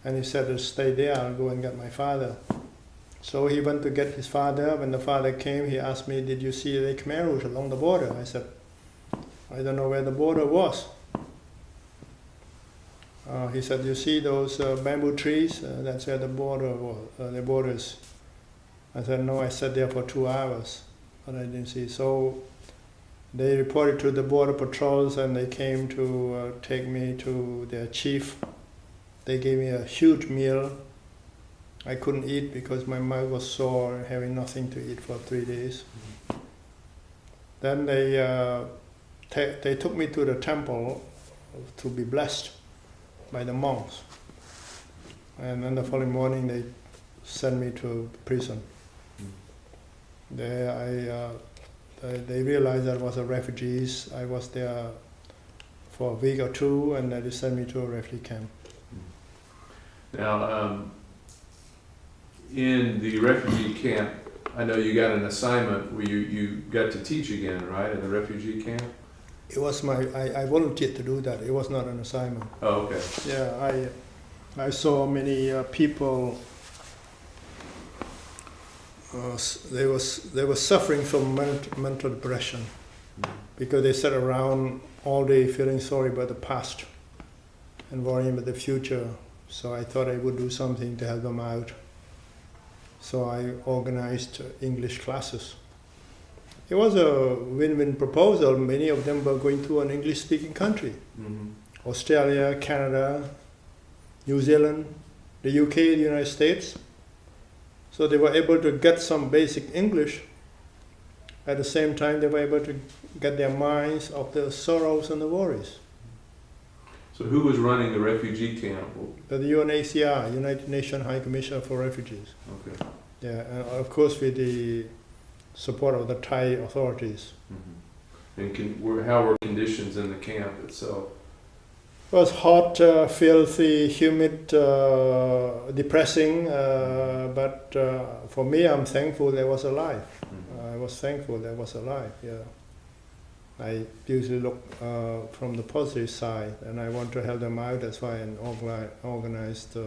And he said, stay there. I'll go and get my father. So he went to get his father. When the father came, he asked me, did you see the Khmer Rouge along the border? I said, I don't know where the border was. He said, you see those bamboo trees? That's where the border was, the borders. I said, no, I sat there for 2 hours, but I didn't see. So they reported to the border patrols, and they came to take me to their chief. They gave me a huge meal. I couldn't eat because my mouth was sore, having nothing to eat for 3 days. Then they took me to the temple to be blessed by the monks. And then the following morning they sent me to prison. There they realized that I was a refugee. I was there for a week or two, and they sent me to a refugee camp. Now, in the refugee camp, I know you got an assignment where you got to teach again, right, in the refugee camp? It was I volunteered to do that. It was not an assignment. Oh, okay. Yeah, I saw many people. They were suffering from mental depression because they sat around all day feeling sorry about the past and worrying about the future. So I thought I would do something to help them out. So I organized English classes. It was a win-win proposal. Many of them were going to an English-speaking country. Mm-hmm. Australia, Canada, New Zealand, the UK, the United States. So they were able to get some basic English. At the same time, they were able to get their minds off the sorrows and the worries. So who was running the refugee camp? The UNHCR, United Nations High Commissioner for Refugees. Okay. Yeah, and of course with the support of the Thai authorities. Mm-hmm. And how were conditions in the camp itself? It was hot, filthy, humid, depressing, but for me, I'm thankful that I was alive. Mm-hmm. I was thankful that I was alive, yeah. I usually look from the positive side, and I want to help them out. That's why I organized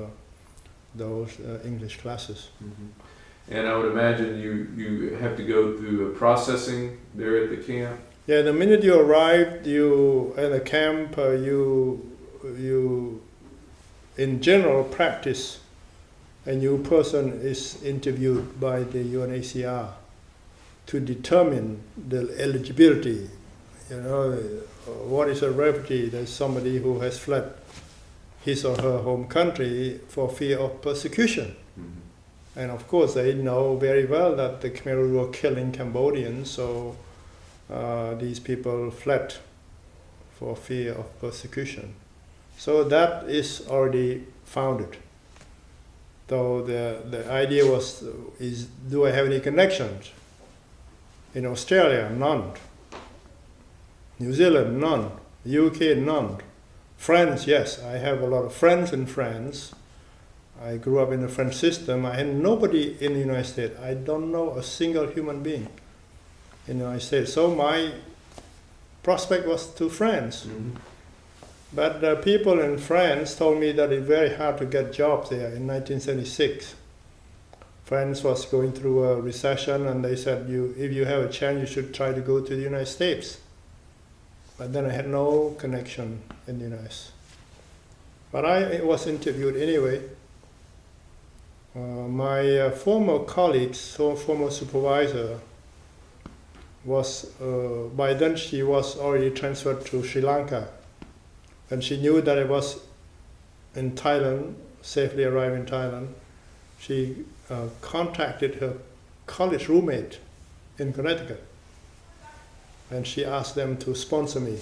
those English classes. Mm-hmm. And I would imagine you have to go through a processing there at the camp? Yeah, the minute you arrive, at the camp, you in general practice, a new person is interviewed by the UNHCR to determine the eligibility. You know, what is a refugee? There's somebody who has fled his or her home country for fear of persecution. Mm-hmm. And of course, they know very well that the Khmer Rouge were killing Cambodians, so these people fled for fear of persecution. So that is already founded. Though the idea is, do I have any connections? In Australia, none. New Zealand, none. UK, none. France, yes, I have a lot of friends in France. I grew up in the French system. I had nobody in the United States. I don't know a single human being in the United States. So my prospect was to France. But the people in France told me that it's very hard to get jobs there in 1976. France was going through a recession, and they said, if you have a chance, you should try to go to the United States. But then I had no connection in the United States. But I was interviewed anyway. My former colleague, former supervisor, was, by then she was already transferred to Sri Lanka. And she knew that I was in Thailand, safely arrived in Thailand. She contacted her college roommate in Connecticut. And she asked them to sponsor me.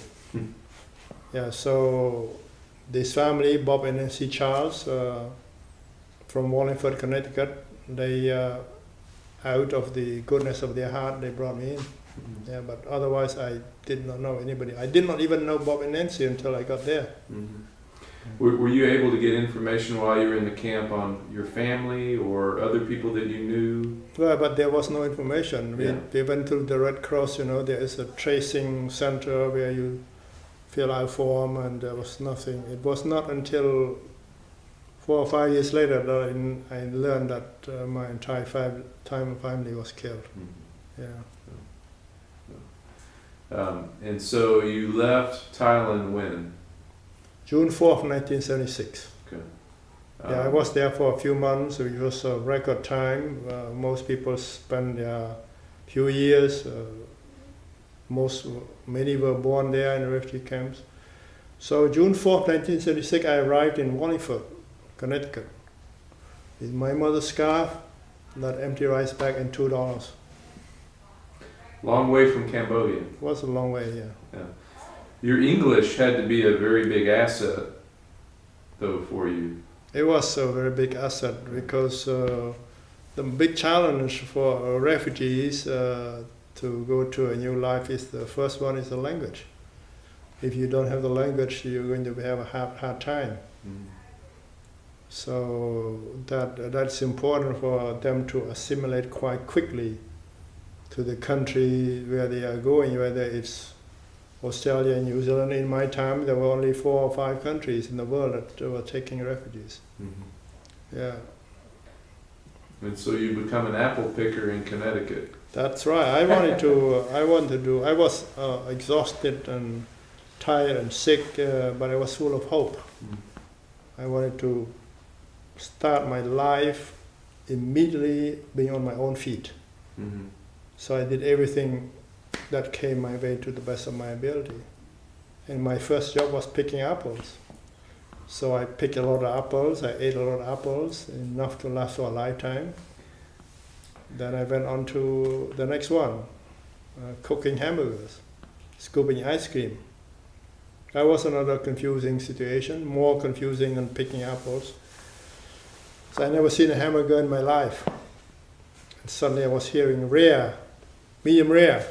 Yeah, so this family, Bob and Nancy Charles, from Wallingford, Connecticut, they, out of the goodness of their heart, they brought me in. Yeah, but otherwise I did not know anybody. I did not even know Bob and Nancy until I got there. Were you able to get information while you were in the camp on your family or other people that you knew? Well, but there was no information. We went to the Red Cross, there is a tracing center where you fill out form, and there was nothing. It was not until 4 or 5 years later that I learned that my entire family was killed. Yeah. And so you left Thailand when? June 4th, 1976. Okay. Yeah, I was there for a few months. It was a record time. Most people spend a few years. Many were born there in the refugee camps. So June 4th, 1976, I arrived in Wallingford, Connecticut, with my mother's scarf, that empty rice bag, and $2. Long way from Cambodia. It was a long way, yeah. Your English had to be a very big asset, though, for you. It was a very big asset because the big challenge for refugees to go to a new life is, the first one is the language. If you don't have the language, you're going to have a hard time. So that's important for them to assimilate quite quickly to the country where they are going, whether it's Australia and New Zealand. In my time, there were only 4 or 5 countries in the world that were taking refugees. Yeah. And so you become an apple picker in Connecticut. That's right. I was exhausted and tired and sick, but I was full of hope. I wanted to start my life immediately being on my own feet. So I did everything that came my way to the best of my ability. And my first job was picking apples. So I picked a lot of apples, I ate a lot of apples, enough to last for a lifetime. Then I went on to the next one, cooking hamburgers, scooping ice cream. That was another confusing situation, more confusing than picking apples. So I never seen a hamburger in my life. And suddenly I was hearing rare, medium rare.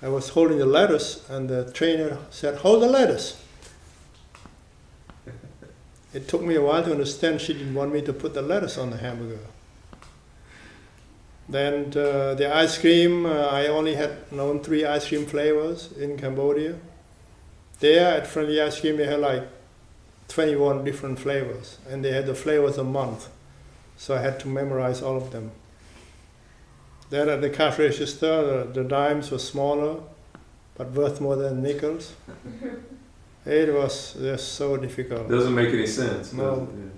I was holding the lettuce, and the trainer said, "Hold the lettuce." It took me a while to understand she didn't want me to put the lettuce on the hamburger. Then the ice cream, I only had known 3 ice cream flavors in Cambodia. There at Friendly Ice Cream, they had like 21 different flavors, and they had the flavors a month. So I had to memorize all of them. Then at the cash register, the dimes were smaller, but worth more than nickels. It was just so difficult. Doesn't make any sense. No. Yeah.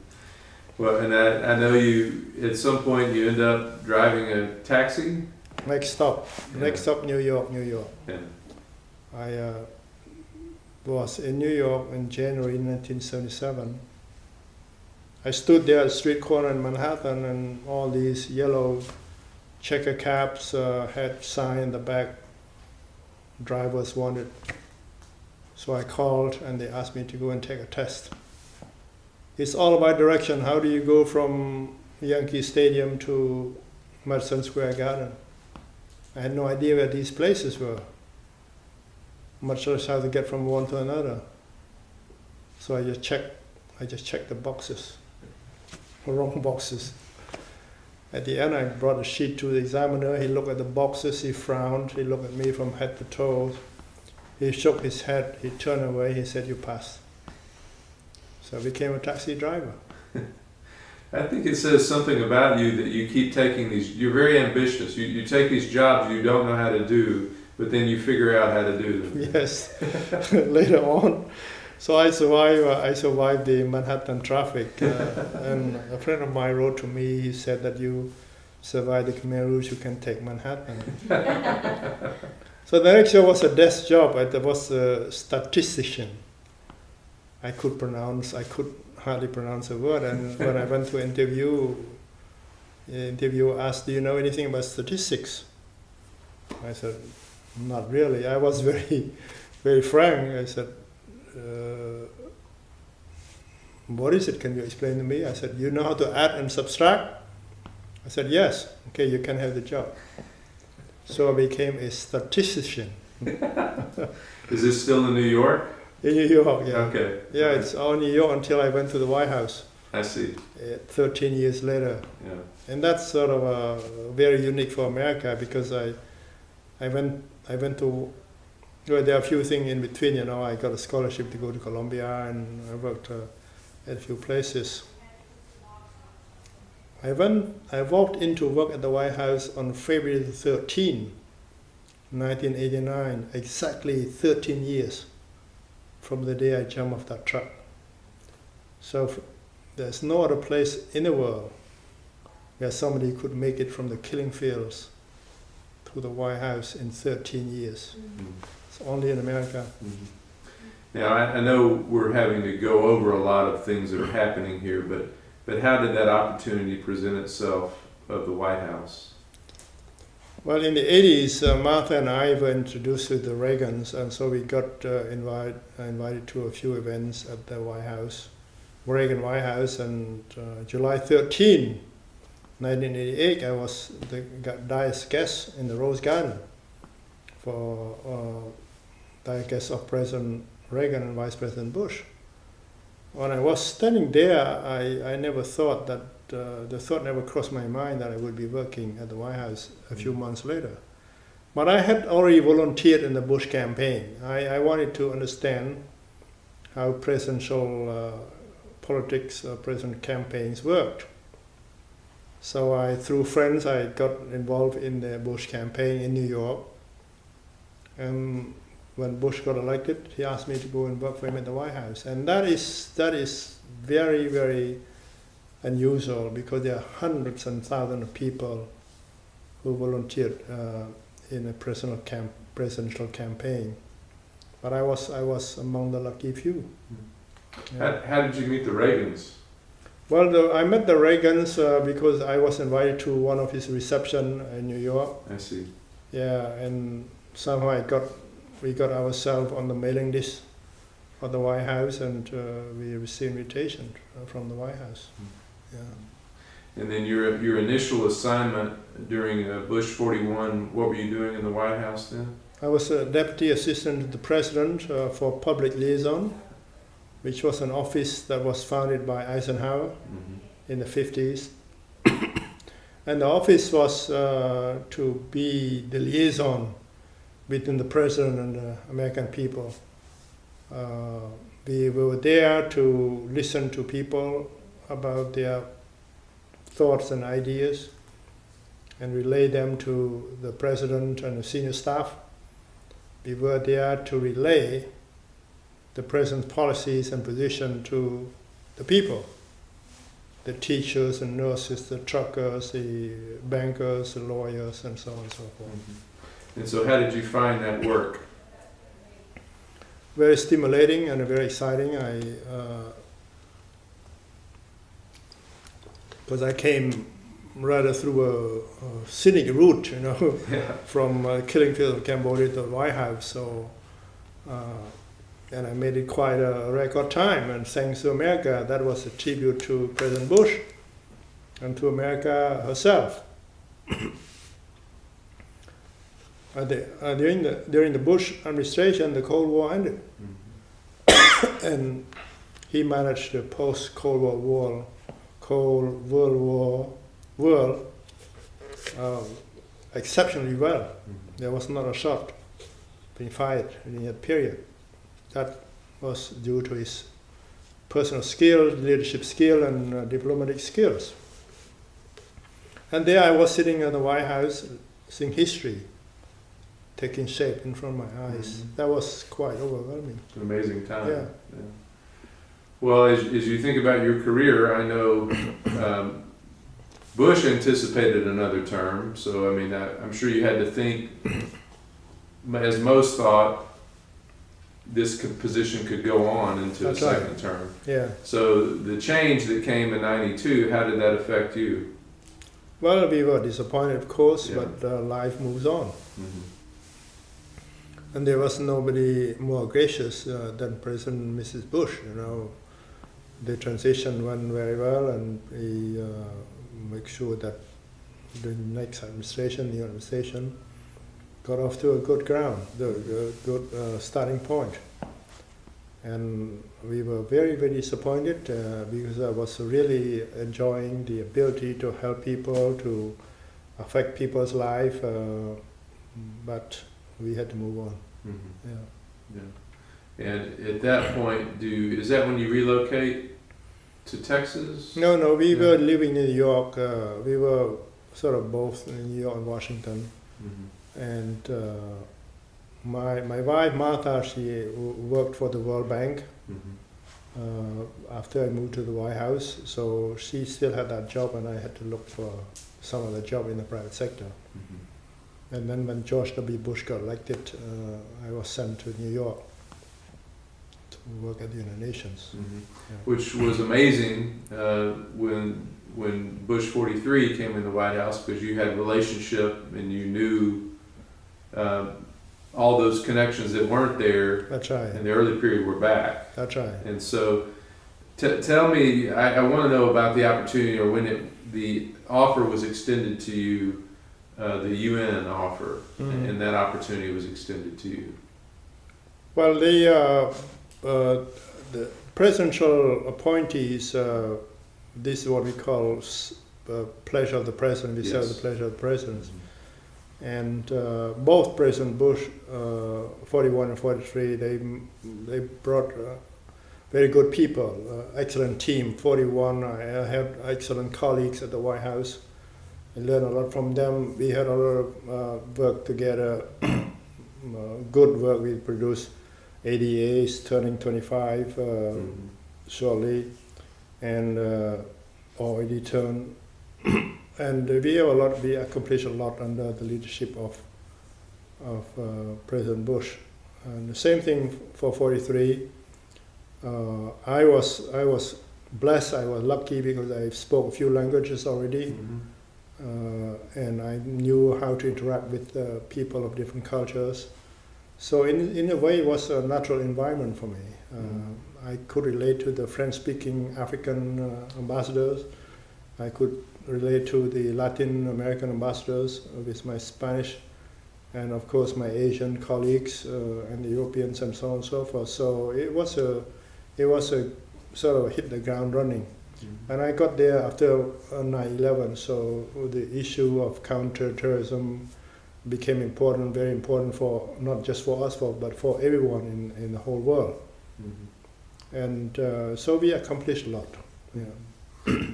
Well, and I know you, at some point, you end up driving a taxi? Next stop, New York. Yeah. I was in New York in January 1977. I stood there at the street corner in Manhattan, and all these yellow checker cabs had sign in the back, drivers wanted. So I called and they asked me to go and take a test. It's all about direction. How do you go from Yankee Stadium to Madison Square Garden? I had no idea where these places were, much less how to get from one to another. So I just checked the boxes, wrong boxes. At the end, I brought a sheet to the examiner. He looked at the boxes, he frowned, he looked at me from head to toe. He shook his head, he turned away, he said, "You passed." So I became a taxi driver. I think it says something about you that you keep taking these, you're very ambitious. You take these jobs you don't know how to do, but then you figure out how to do them. Yes, later on. So I survived the Manhattan traffic. And a friend of mine wrote to me, he said that you survived the Khmer Rouge, you can take Manhattan. So the next job was a desk job. I was a statistician. I could hardly pronounce a word. And when I went to interview, the interviewer asked, "Do you know anything about statistics?" I said, "Not really." I was very, very frank. I said, "What is it? Can you explain to me?" I said, "You know how to add and subtract?" I said, "Yes." "Okay, you can have the job." So I became a statistician. Is this still in New York? In New York, yeah. Okay. Yeah, it's all New York until I went to the White House. I see. 13 years later. Yeah. And that's sort of very unique for America because I went to, well, there are a few things in between, you know. I got a scholarship to go to Columbia and I worked at a few places. I walked into work at the White House on February 13, 1989, exactly 13 years from the day I jumped off that truck. So there's no other place in the world where somebody could make it from the killing fields to the White House in 13 years. Mm-hmm. It's only in America. Mm-hmm. Now, I know we're having to go over a lot of things that are happening here, but how did that opportunity present itself of the White House? Well, in the 80s, Martha and I were introduced to the Reagans, and so we got invited to a few events at the White House, Reagan White House, and July 13, 1988, I was the dice guest in the Rose Garden for dice guest of President Reagan and Vice President Bush. When I was standing there, I never thought that, the thought never crossed my mind that I would be working at the White House a few months later. But I had already volunteered in the Bush campaign. I wanted to understand how presidential politics, president campaigns worked. So through friends, I got involved in the Bush campaign in New York. And when Bush got elected, he asked me to go and work for him at the White House. And that is very, very unusual because there are hundreds and thousands of people who volunteered in a presidential campaign. But I was among the lucky few. Yeah. How did you meet the Reagans? Well, I met the Reagans because I was invited to one of his reception in New York. I see. Yeah, and somehow we got ourselves on the mailing list of the White House, and we received invitation from the White House. Yeah. And then your initial assignment during Bush 41, what were you doing in the White House then? I was a deputy assistant to the president for public liaison, which was an office that was founded by Eisenhower in the 50s. And the office was to be the liaison between the president and the American people. We were there to listen to people about their thoughts and ideas and relay them to the president and the senior staff. We were there to relay the president's policies and position to the people, the teachers and nurses, the truckers, the bankers, the lawyers, and so on and so forth. And so how did you find that work? Very stimulating and very exciting. Because I came rather through a scenic route, Yeah. from Killing Fields of Cambodia to the White House. So, and I made it quite a record time. And thanks to America, that was a tribute to President Bush and to America herself. During the Bush administration, the Cold War ended, and he managed the post-Cold War world exceptionally well. There was not a shot being fired in that period. That was due to his personal skill, leadership skill, and diplomatic skills. And there I was sitting in the White House, seeing history taking shape in front of my eyes. That was quite overwhelming. It's an amazing time. Yeah. Well, as you think about your career, I know Bush anticipated another term, so I mean, I'm sure you had to think, as most thought, this position could go on into That's a right. second term. Yeah. So the change that came in '92, how did that affect you? Well, we were disappointed, of course, Yeah. but life moves on. Mm-hmm. And there was nobody more gracious than President and Mrs. Bush. The transition went very well, and we make sure that the next administration, the administration, got off to a good ground, the good starting point. And we were very, very disappointed because I was really enjoying the ability to help people, to affect people's life, but we had to move on. Mm-hmm. Yeah. Yeah. And at that point, is that when you relocate to Texas? No, we Yeah. were living in New York. We were sort of both in New York and Washington. Mm-hmm. And my wife, Martha, she worked for the World Bank after I moved to the White House. So she still had that job, and I had to look for some other job in the private sector. Mm-hmm. And then when George W. Bush got elected, I was sent to New York to work at the United Nations. Mm-hmm. Yeah. Which was amazing when Bush 43 came in the White House, because you had a relationship and you knew all those connections that weren't there That's right. in the early period were back. That's right. And so tell me, I want to know about the opportunity, or when the offer was extended to you, the UN offer, Mhm. and that opportunity was extended to you. Well, the presidential appointees, this is what we call pleasure of the president. We serve Yes. the pleasure of the president. And both President Bush, 41 and 43, they brought very good people, excellent team. 41, I had excellent colleagues at the White House. I learned a lot from them. We had a lot of work together, good work. We produced ADAs turning 25 shortly, and already turned. And we accomplished a lot under the leadership of President Bush. And the same thing for 43. I was blessed. I was lucky because I spoke a few languages already. And I knew how to interact with people of different cultures. So in a way, it was a natural environment for me. I could relate to the French-speaking African ambassadors. I could relate to the Latin American ambassadors with my Spanish, and of course my Asian colleagues and the Europeans and so on and so forth. So it was a sort of hit the ground running. And I got there after 9/11, so the issue of counterterrorism became important, very important for not just for us, but for everyone in the whole world. And so we accomplished a lot. Yeah.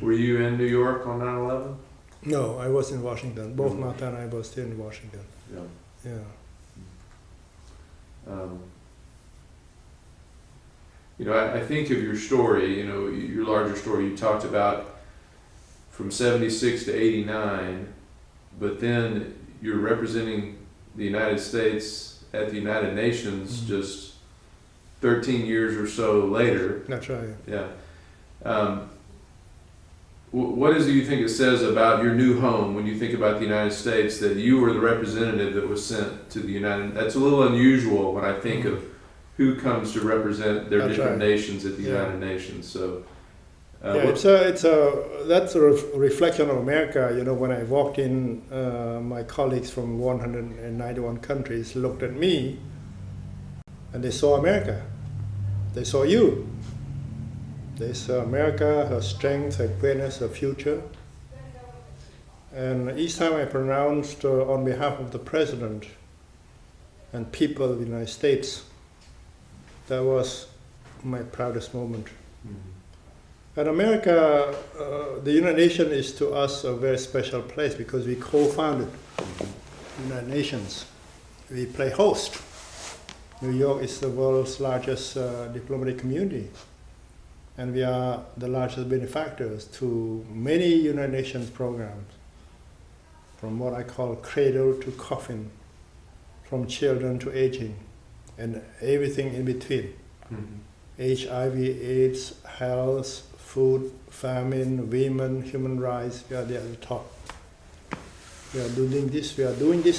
Were you in New York on 9/11? No, I was in Washington. Both Mhm. Martha and I were still in Washington. Yeah. Yeah. I think of your story, your larger story. You talked about from 76 to 89, but then you're representing the United States at the United Nations Mhm. just 13 years or so later. That's right. Yeah. what is it you think it says about your new home when you think about the United States that you were the representative that was sent to the United? That's a little unusual when I think of who comes to represent their That's different right. nations at the Yeah. United Nations. So, Yeah, that's a reflection of America. You know, when I walked in, my colleagues from 191 countries looked at me, and they saw America. They saw you. They saw America, her strength, her greatness, her future. And each time I pronounced on behalf of the president and people of the United States, that was my proudest moment. And America, the United Nations is to us a very special place because we co-founded the United Nations. We play host. New York is the world's largest diplomatic community, and we are the largest benefactors to many United Nations programs, from what I call cradle to coffin, from children to aging, and everything in between. HIV, AIDS, health, food, famine, women, human rights, we are there at the top. We are doing this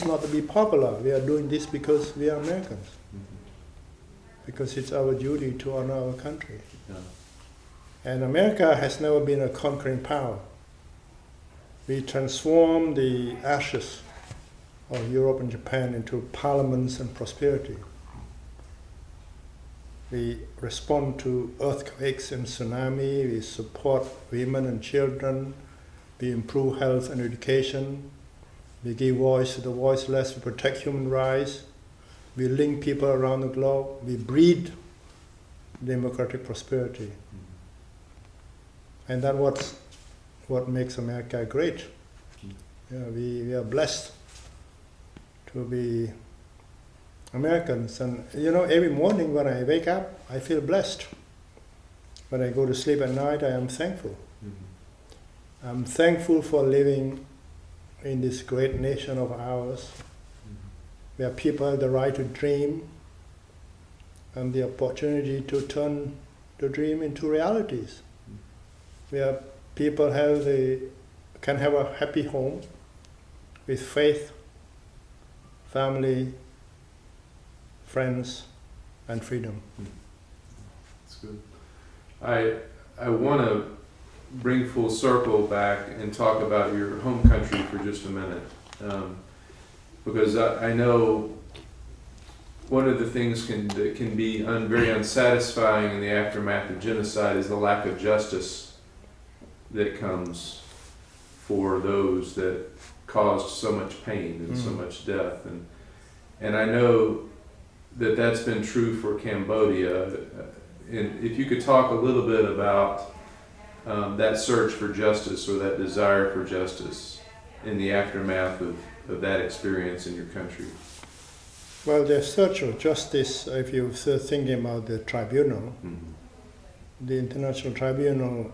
not to be popular, we are doing this because we are Americans. Because it's our duty to honor our country. Yeah. And America has never been a conquering power. We transformed the ashes of Europe and Japan into parliaments and prosperity. We respond to earthquakes and tsunami, we support women and children, we improve health and education, we give voice to the voiceless, we protect human rights, we link people around the globe, we breed democratic prosperity. And that's what makes America great. Yeah, we are blessed to be Americans. And you know, every morning when I wake up, I feel blessed. When I go to sleep at night, I am thankful. I'm thankful for living in this great nation of ours, where people have the right to dream and the opportunity to turn the dream into realities, where people can have a happy home with faith, family, friends, and freedom. That's good. I want to bring full circle back and talk about your home country for just a minute, because I know one of the things that can be very unsatisfying in the aftermath of genocide is the lack of justice that comes for those that caused so much pain and so much death, and I know that that's been true for Cambodia. And if you could talk a little bit about that search for justice or that desire for justice in the aftermath of that experience in your country. Well, the search for justice, if you're thinking about the tribunal, the International Tribunal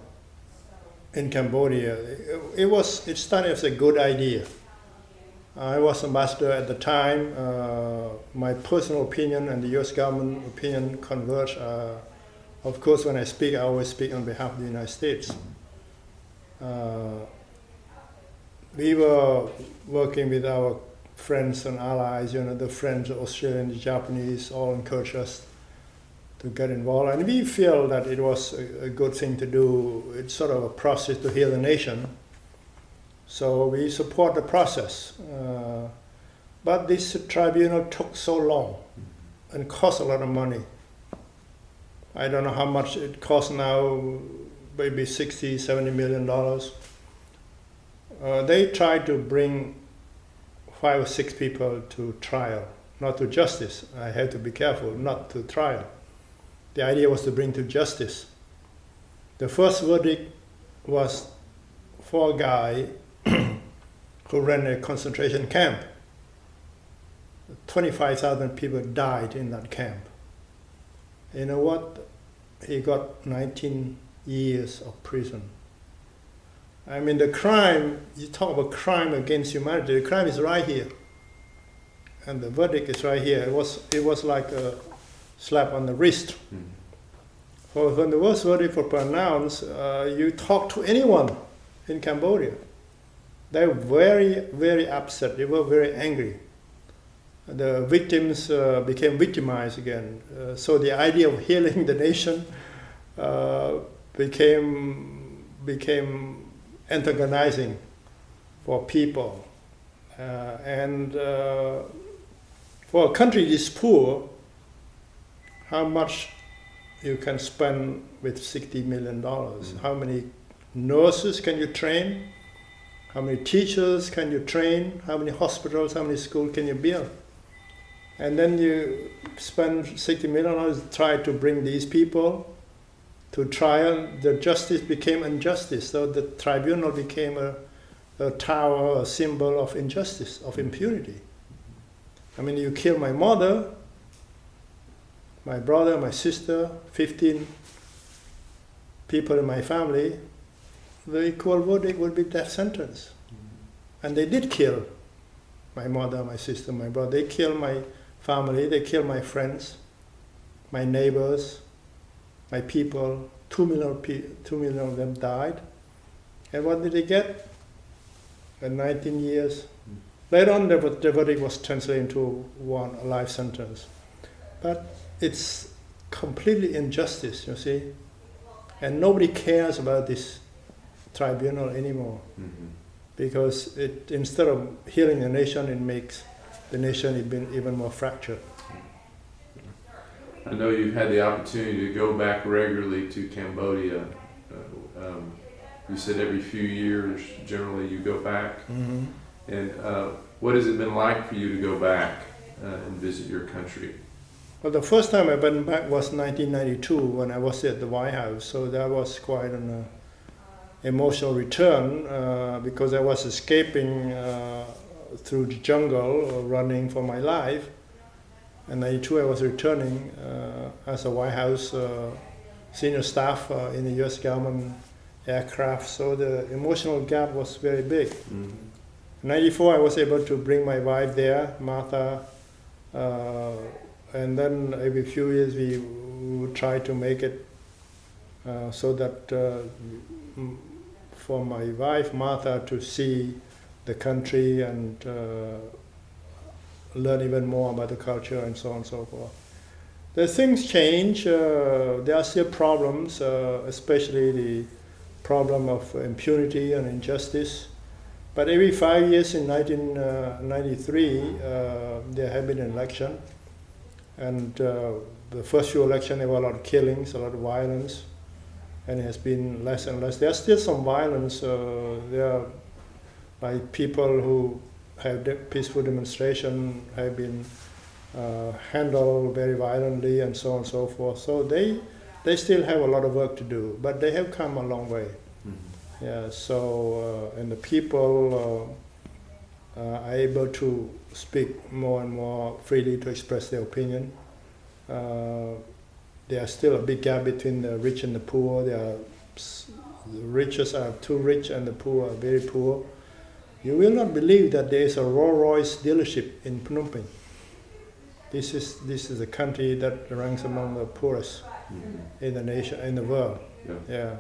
in Cambodia, it started as a good idea. I was ambassador at the time. My personal opinion and the U.S. government opinion converge. Of course, when I speak, I always speak on behalf of the United States. We were working with our friends and allies, you know, the French, the Australians, the Japanese, all encouraged us to get involved. And we feel that it was a good thing to do. It's sort of a process to heal the nation. So we support the process. But this tribunal took so long and cost a lot of money. I don't know how much it costs now, maybe $60, $70 million. They tried to bring 5 or 6 people to trial, not to justice. I have to be careful, not to trial. The idea was to bring to justice. The first verdict was for a guy who ran a concentration camp. 25,000 people died in that camp. You know what? He got 19 years of prison. I mean, the crime, you talk about crime against humanity, the crime is right here. And the verdict is right here. It was like a slap on the wrist. When the worst verdict was pronounced, you talk to anyone in Cambodia. They were very, very upset. They were very angry. The victims became victimized again. So the idea of healing the nation became antagonizing for people. And for a country this poor, how much you can spend with $60 million? How many nurses can you train? How many teachers can you train? How many hospitals, how many schools can you build? And then you spend $60 million to try to bring these people to trial. The justice became injustice. So the tribunal became a tower, a symbol of injustice, of impunity. I mean, you kill my mother, my brother, my sister, 15 people in my family, the equal verdict would be death sentence. And they did kill my mother, my sister, my brother. They killed my family, they killed my friends, my neighbors, my people. 2 million of them died. And what did they get? 19 years. Later on, the verdict was translated into a life sentence. But it's completely injustice, you see. And nobody cares about this tribunal anymore. Because instead of healing the nation, it makes the nation even more fractured. I know you've had the opportunity to go back regularly to Cambodia. You said every few years, generally, you go back. And what has it been like for you to go back and visit your country? Well, the first time I went back was 1992 when I was at the White House. So that was quite an emotional return because I was escaping through the jungle, running for my life. And 92 I was returning as a White House senior staff in the U.S. government aircraft. So the emotional gap was very big. In 94 I was able to bring my wife there, Martha, and then every few years we would try to make it so that for my wife, Martha, to see the country and learn even more about the culture and so on and so forth. The things change. There are still problems, especially the problem of impunity and injustice. But every 5 years in 1993, there had been an election. And the first few elections, there were a lot of killings, a lot of violence. And it has been less and less. There's still some violence. There are like people who have peaceful demonstration have been handled very violently and so on and so forth. So they still have a lot of work to do, but they have come a long way. Yeah. So and the people are able to speak more and more freely to express their opinion. There's still a big gap between the rich and the poor. The richest are too rich and the poor are very poor. You will not believe that there is a Rolls-Royce dealership in Phnom Penh. This is a country that ranks among the poorest in the nation, in the world. Yeah.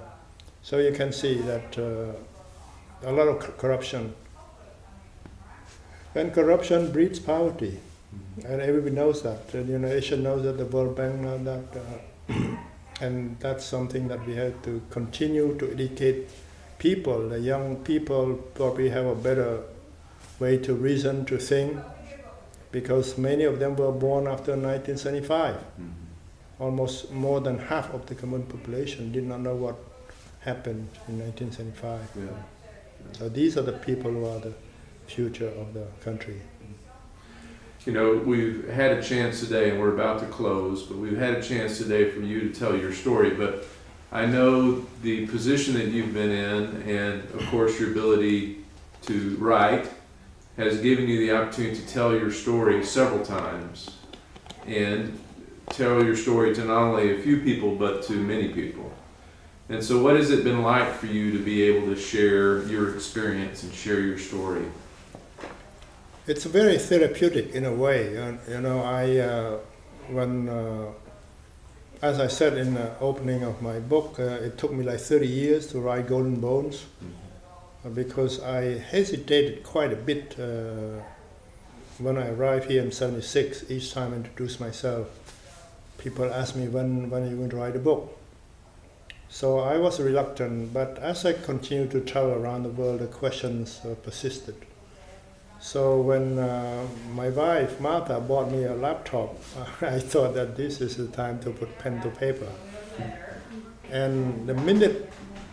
So you can see that a lot of corruption. And corruption breeds poverty. And everybody knows that. The United Nations knows that, the World Bank knows that. And that's something that we have to continue to educate people. The young people probably have a better way to reason, to think, because many of them were born after 1975. Almost more than half of the common population did not know what happened in 1975. So these are the people who are the future of the country. You know, we've had a chance today, and we're about to close, but we've had a chance today for you to tell your story. But I know the position that you've been in, and of course your ability to write, has given you the opportunity to tell your story several times, and tell your story to not only a few people, but to many people. And so what has it been like for you to be able to share your experience and share your story? It's very therapeutic in a way. You know, as I said in the opening of my book, it took me like 30 years to write Golden Bones. because I hesitated quite a bit when I arrived here in '76. Each time I introduced myself, people asked me when are you going to write a book. So I was reluctant, but as I continued to travel around the world, the questions persisted. So when my wife, Martha, bought me a laptop, I thought that this is the time to put pen to paper. And the minute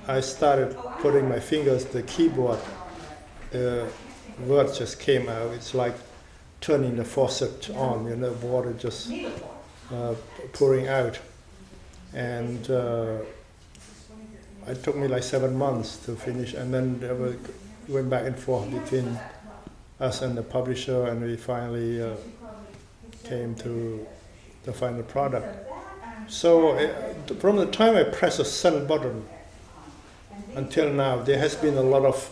I started putting my fingers to the keyboard, the words just came out. It's like turning the faucet on, you know, water just pouring out. And it took me like 7 months to finish, and then there were went back and forth between us and the publisher, and we finally came to the final product. So from the time I pressed the send button until now, there has been a lot of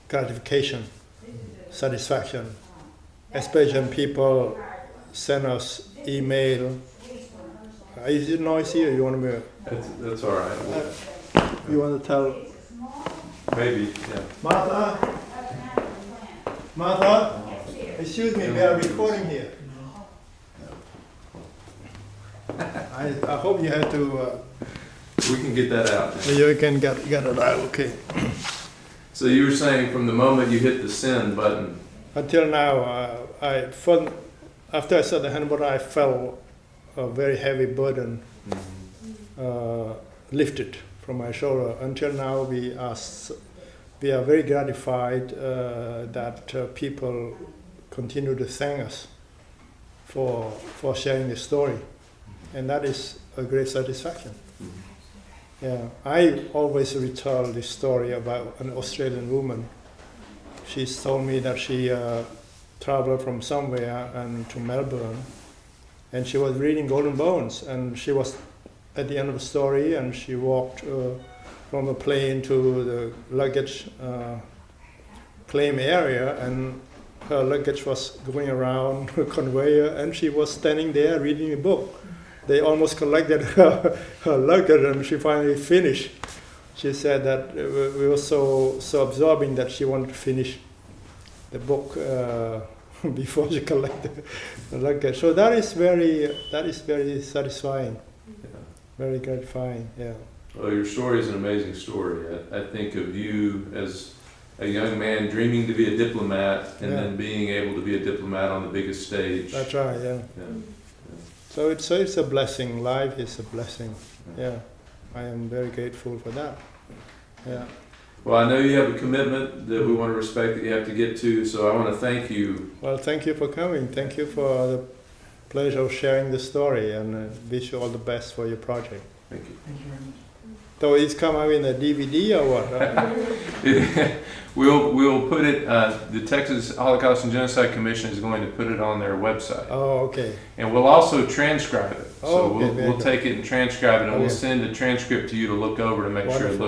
gratification, satisfaction, especially when people send us email. Is it noisy, or you want me? That's all right. You want to tell Maybe, yeah. Martha, excuse me, we are recording here. I hope you have to. We can get that out. You can get it out, okay. So you were saying from the moment you hit the send button. Until now, after I saw the hand button, I felt a very heavy burden lifted from my shoulder. Until now, we are very gratified that people continue to thank us for sharing the story, and that is a great satisfaction. Yeah, I always retell this story about an Australian woman. She's told me that she traveled from somewhere and to Melbourne, and she was reading Golden Bones, and she was at the end of the story, and she walked from the plane to the luggage claim area, and her luggage was going around a conveyor, and she was standing there reading a book. They almost collected her luggage, and she finally finished. She said that we were so absorbing that she wanted to finish the book before she collected the luggage. So that is very satisfying, very gratifying. Yeah. Well, your story is an amazing story. I think of you as a young man dreaming to be a diplomat, and then being able to be a diplomat on the biggest stage. That's right. Yeah. So it's a blessing. Life is a blessing. Yeah, I am very grateful for that. Yeah. Well, I know you have a commitment that we want to respect that you have to get to, so I want to thank you. Well, thank you for coming. Thank you for the pleasure of sharing the story, and wish you all the best for your project. Thank you. Thank you very much. So it's come out in a DVD or what? We'll put it. The Texas Holocaust and Genocide Commission is going to put it on their website. Oh, okay. And we'll also transcribe it. So Okay, we'll take it and transcribe it, and we'll send a transcript to you to look over to make sure it looks